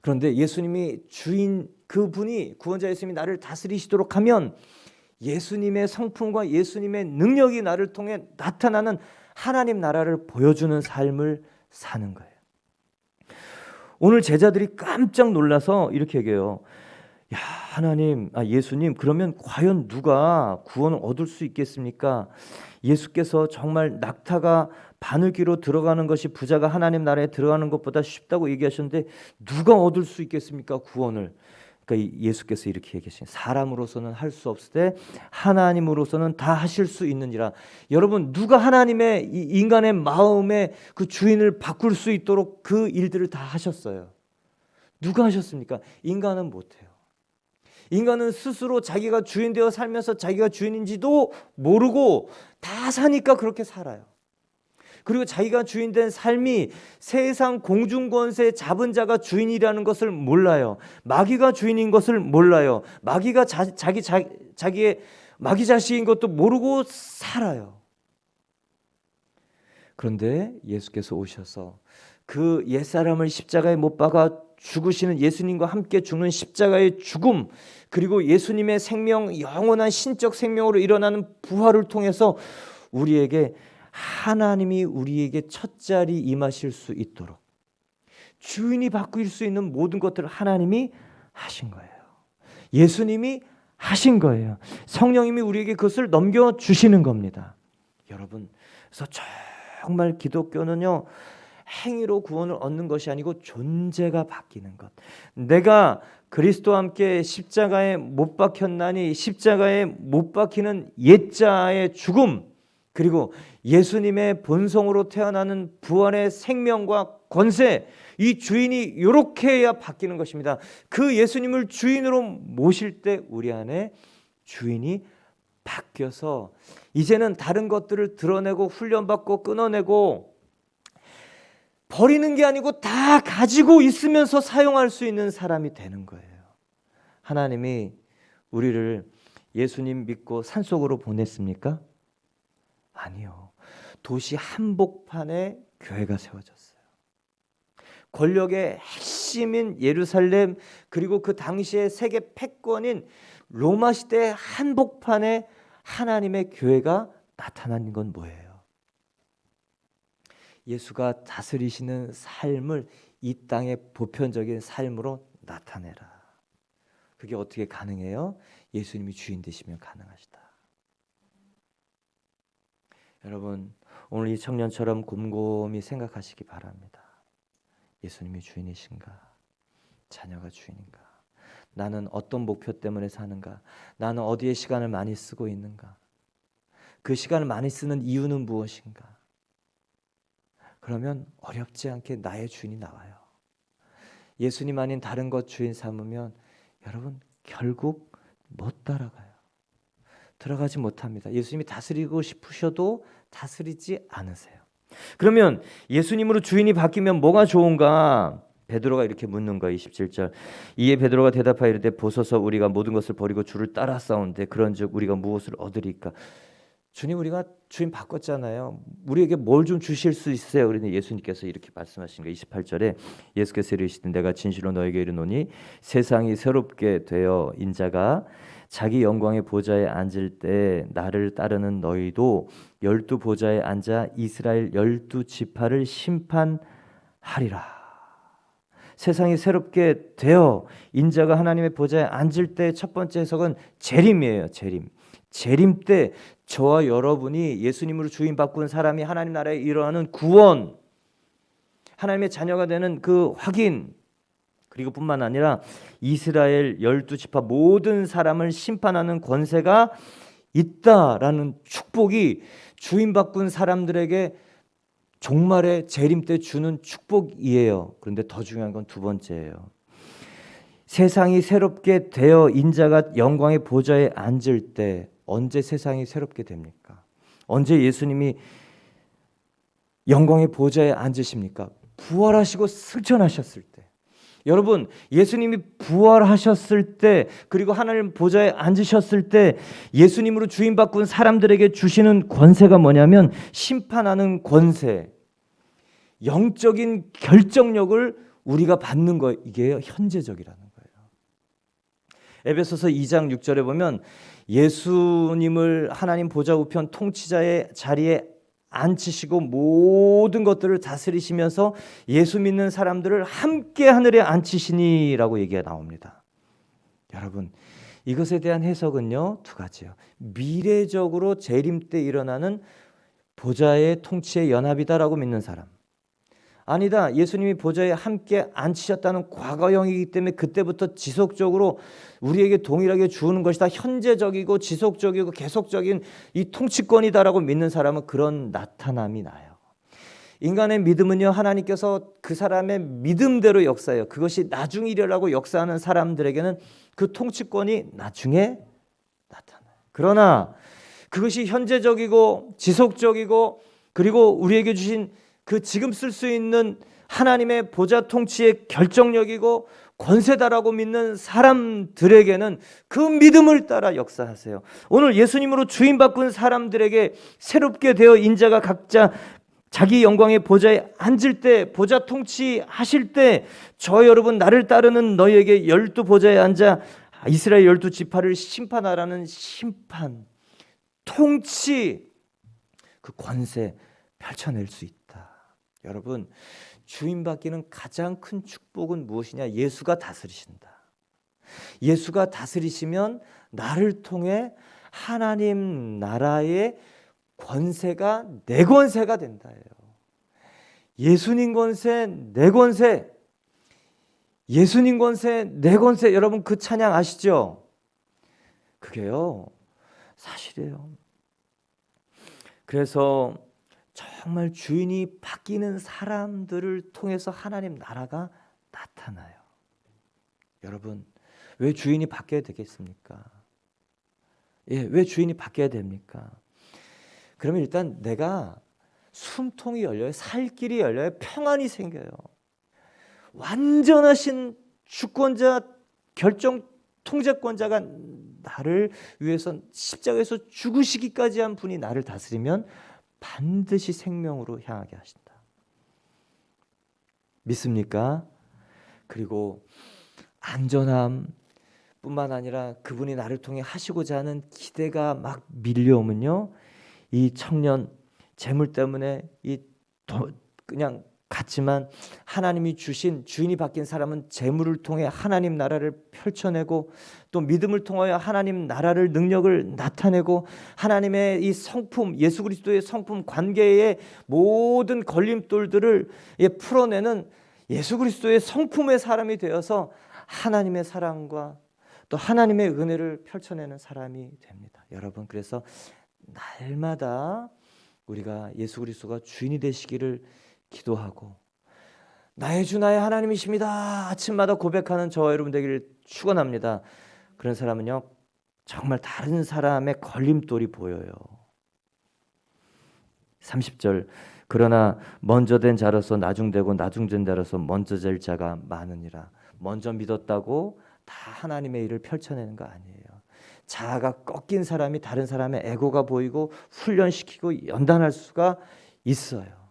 그런데 예수님이 주인, 그분이 구원자 예수님이 나를 다스리시도록 하면 예수님의 성품과 예수님의 능력이 나를 통해 나타나는 하나님 나라를 보여주는 삶을 사는 거예요. 오늘 제자들이 깜짝 놀라서 이렇게 얘기해요. 야, 예수님, 그러면 과연 누가 구원을 얻을 수 있겠습니까? 예수께서 정말 낙타가 바늘귀로 들어가는 것이 부자가 하나님 나라에 들어가는 것보다 쉽다고 얘기하셨는데 누가 얻을 수 있겠습니까? 구원을. 그러니까 예수께서 이렇게 얘기하시는, 사람으로서는 할 수 없을 때 하나님으로서는 다 하실 수 있느니라. 여러분, 누가 하나님의 인간의 마음의 그 주인을 바꿀 수 있도록 그 일들을 다 하셨어요? 누가 하셨습니까? 인간은 못해요. 인간은 스스로 자기가 주인 되어 살면서 자기가 주인인지도 모르고 다 사니까 그렇게 살아요. 그리고 자기가 주인된 삶이 세상 공중권세 잡은 자가 주인이라는 것을 몰라요. 마귀가 주인인 것을 몰라요. 마귀가 자기의 마귀 자식인 것도 모르고 살아요. 그런데 예수께서 오셔서 그 옛사람을 십자가에 못 박아 죽으시는 예수님과 함께 죽는 십자가의 죽음, 그리고 예수님의 생명, 영원한 신적 생명으로 일어나는 부활을 통해서 우리에게 하나님이 우리에게 첫 자리 임하실 수 있도록 주인이 바뀔 수 있는 모든 것들을 하나님이 하신 거예요. 예수님이 하신 거예요. 성령님이 우리에게 그것을 넘겨주시는 겁니다. 여러분, 그래서 정말 기독교는요, 행위로 구원을 얻는 것이 아니고 존재가 바뀌는 것. 내가 그리스도와 함께 십자가에 못 박혔나니 십자가에 못 박히는 옛자의 죽음, 그리고 예수님의 본성으로 태어나는 부활의 생명과 권세, 이 주인이 이렇게 해야 바뀌는 것입니다. 그 예수님을 주인으로 모실 때 우리 안에 주인이 바뀌어서 이제는 다른 것들을 드러내고 훈련받고 끊어내고 버리는 게 아니고 다 가지고 있으면서 사용할 수 있는 사람이 되는 거예요. 하나님이 우리를 예수님 믿고 산속으로 보냈습니까? 아니요. 도시 한복판에 교회가 세워졌어요. 권력의 핵심인 예루살렘, 그리고 그 당시의 세계 패권인 로마 시대의 한복판에 하나님의 교회가 나타난 건 뭐예요? 예수가 다스리시는 삶을 이 땅의 보편적인 삶으로 나타내라. 그게 어떻게 가능해요? 예수님이 주인 되시면 가능하시다. 여러분, 오늘 이 청년처럼 곰곰이 생각하시기 바랍니다. 예수님이 주인이신가? 자녀가 주인인가? 나는 어떤 목표 때문에 사는가? 나는 어디에 시간을 많이 쓰고 있는가? 그 시간을 많이 쓰는 이유는 무엇인가? 그러면 어렵지 않게 나의 주인이 나와요. 예수님 아닌 다른 것 주인 삼으면 여러분 결국 못 따라가요. 들어가지 못합니다. 예수님이 다스리고 싶으셔도 다스리지 않으세요. 그러면 예수님으로 주인이 바뀌면 뭐가 좋은가? 베드로가 이렇게 묻는 거예요. 27절. 이에 베드로가 대답하여 이르되 보소서, 우리가 모든 것을 버리고 주를 따라 싸우는데 그런즉 우리가 무엇을 얻으리까? 주님, 우리가 주인 바꿨잖아요. 우리에게 뭘 좀 주실 수 있어요? 그런데 예수님께서 이렇게 말씀하신 거예요. 28절에 예수께서 이르시되 내가 진실로 너에게 이르노니 세상이 새롭게 되어 인자가 자기 영광의 보좌에 앉을 때 나를 따르는 너희도 12 보좌에 앉아 이스라엘 12지파를 심판하리라. 세상이 새롭게 되어 인자가 하나님의 보좌에 앉을 때 첫 번째 해석은 재림이에요. 재림 때 저와 여러분이 예수님으로 주인 바꾼 사람이 하나님 나라에 일어나는 구원, 하나님의 자녀가 되는 그 확인, 그리고 뿐만 아니라 이스라엘 12지파 모든 사람을 심판하는 권세가 있다라는 축복이 주인 바꾼 사람들에게 종말의 재림 때 주는 축복이에요. 그런데 더 중요한 건 두 번째예요. 세상이 새롭게 되어 인자가 영광의 보좌에 앉을 때 언제 세상이 새롭게 됩니까? 언제 예수님이 영광의 보좌에 앉으십니까? 부활하시고 승천하셨을 때. 여러분, 예수님이 부활하셨을 때, 그리고 하나님 보좌에 앉으셨을 때 예수님으로 주인 바꾼 사람들에게 주시는 권세가 뭐냐면 심판하는 권세, 영적인 결정력을 우리가 받는 거, 이게 현재적이라는 거예요. 에베소서 2장 6절에 보면 예수님을 하나님 보좌 우편 통치자의 자리에 앉히시고 모든 것들을 다스리시면서 예수 믿는 사람들을 함께 하늘에 앉히시니라고 얘기가 나옵니다. 여러분, 이것에 대한 해석은요, 두 가지요. 미래적으로 재림 때 일어나는 보좌의 통치의 연합이다라고 믿는 사람, 아니다, 예수님이 보좌에 함께 앉히셨다는 과거형이기 때문에 그때부터 지속적으로 우리에게 동일하게 주는 것이다, 현재적이고 지속적이고 계속적인 이 통치권이다라고 믿는 사람은 그런 나타남이 나요. 인간의 믿음은요, 하나님께서 그 사람의 믿음대로 역사해요. 그것이 나중 일이라고 역사하는 사람들에게는 그 통치권이 나중에 나타나요. 그러나 그것이 현재적이고 지속적이고 그리고 우리에게 주신 그 지금 쓸 수 있는 하나님의 보좌 통치의 결정력이고 권세다라고 믿는 사람들에게는 그 믿음을 따라 역사하세요. 오늘 예수님으로 주인 바꾼 사람들에게 새롭게 되어 인자가 각자 자기 영광의 보좌에 앉을 때, 보좌 통치하실 때, 저 여러분 나를 따르는 너희에게 12보좌에 앉아 이스라엘 12지파를 심판하라는 심판, 통치, 그 권세 펼쳐낼 수 있다. 여러분, 주인 바뀌는 가장 큰 축복은 무엇이냐? 예수가 다스리신다. 예수가 다스리시면 나를 통해 하나님 나라의 권세가 내 권세가 된다예요. 예수님 권세, 내 권세. 예수님 권세, 내 권세. 여러분 그 찬양 아시죠? 그게요, 사실이에요. 그래서 정말 주인이 바뀌는 사람들을 통해서 하나님 나라가 나타나요. 여러분, 왜 주인이 바뀌어야 되겠습니까? 왜 주인이 바뀌어야 됩니까? 그러면 일단 내가 숨통이 열려요. 살 길이 열려요. 평안이 생겨요. 완전하신 주권자, 결정 통제권자가 나를 위해서 십자가에서 죽으시기까지 한 분이 나를 다스리면 반드시 생명으로 향하게 하신다. 믿습니까? 그리고 안전함 뿐만 아니라 그분이 나를 통해 하시고자 하는 기대가 막 밀려오면요, 이 청년 재물 때문에 그냥 갔지만 하나님이 주신, 주인이 바뀐 사람은 재물을 통해 하나님 나라를 펼쳐내고 또 믿음을 통하여 하나님 나라를, 능력을 나타내고 하나님의 이 성품, 예수 그리스도의 성품, 관계의 모든 걸림돌들을 풀어내는 예수 그리스도의 성품의 사람이 되어서 하나님의 사랑과 또 하나님의 은혜를 펼쳐내는 사람이 됩니다. 여러분, 그래서 날마다 우리가 예수 그리스도가 주인이 되시기를 기도하고, 나의 주 나의 하나님이십니다 아침마다 고백하는 저와 여러분 되기를 축원합니다. 그런 사람은요, 정말 다른 사람의 걸림돌이 보여요. 30절, 그러나 먼저 된 자로서 나중되고 나중된 자로서 먼저 될 자가 많으니라. 먼저 믿었다고 다 하나님의 일을 펼쳐내는 거 아니에요. 자아가 꺾인 사람이 다른 사람의 에고가 보이고 훈련시키고 연단할 수가 있어요.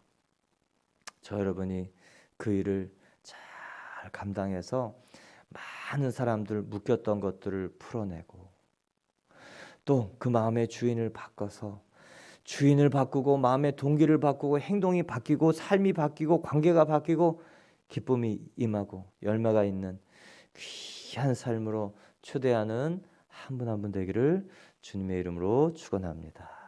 저 여러분이 그 일을 잘 감당해서 많은 사람들 묶였던 것들을 풀어내고 또 그 마음의 주인을 바꿔서, 주인을 바꾸고 마음의 동기를 바꾸고 행동이 바뀌고 삶이 바뀌고 관계가 바뀌고 기쁨이 임하고 열매가 있는 귀한 삶으로 초대하는 한 분 한 분 되기를 주님의 이름으로 축원합니다.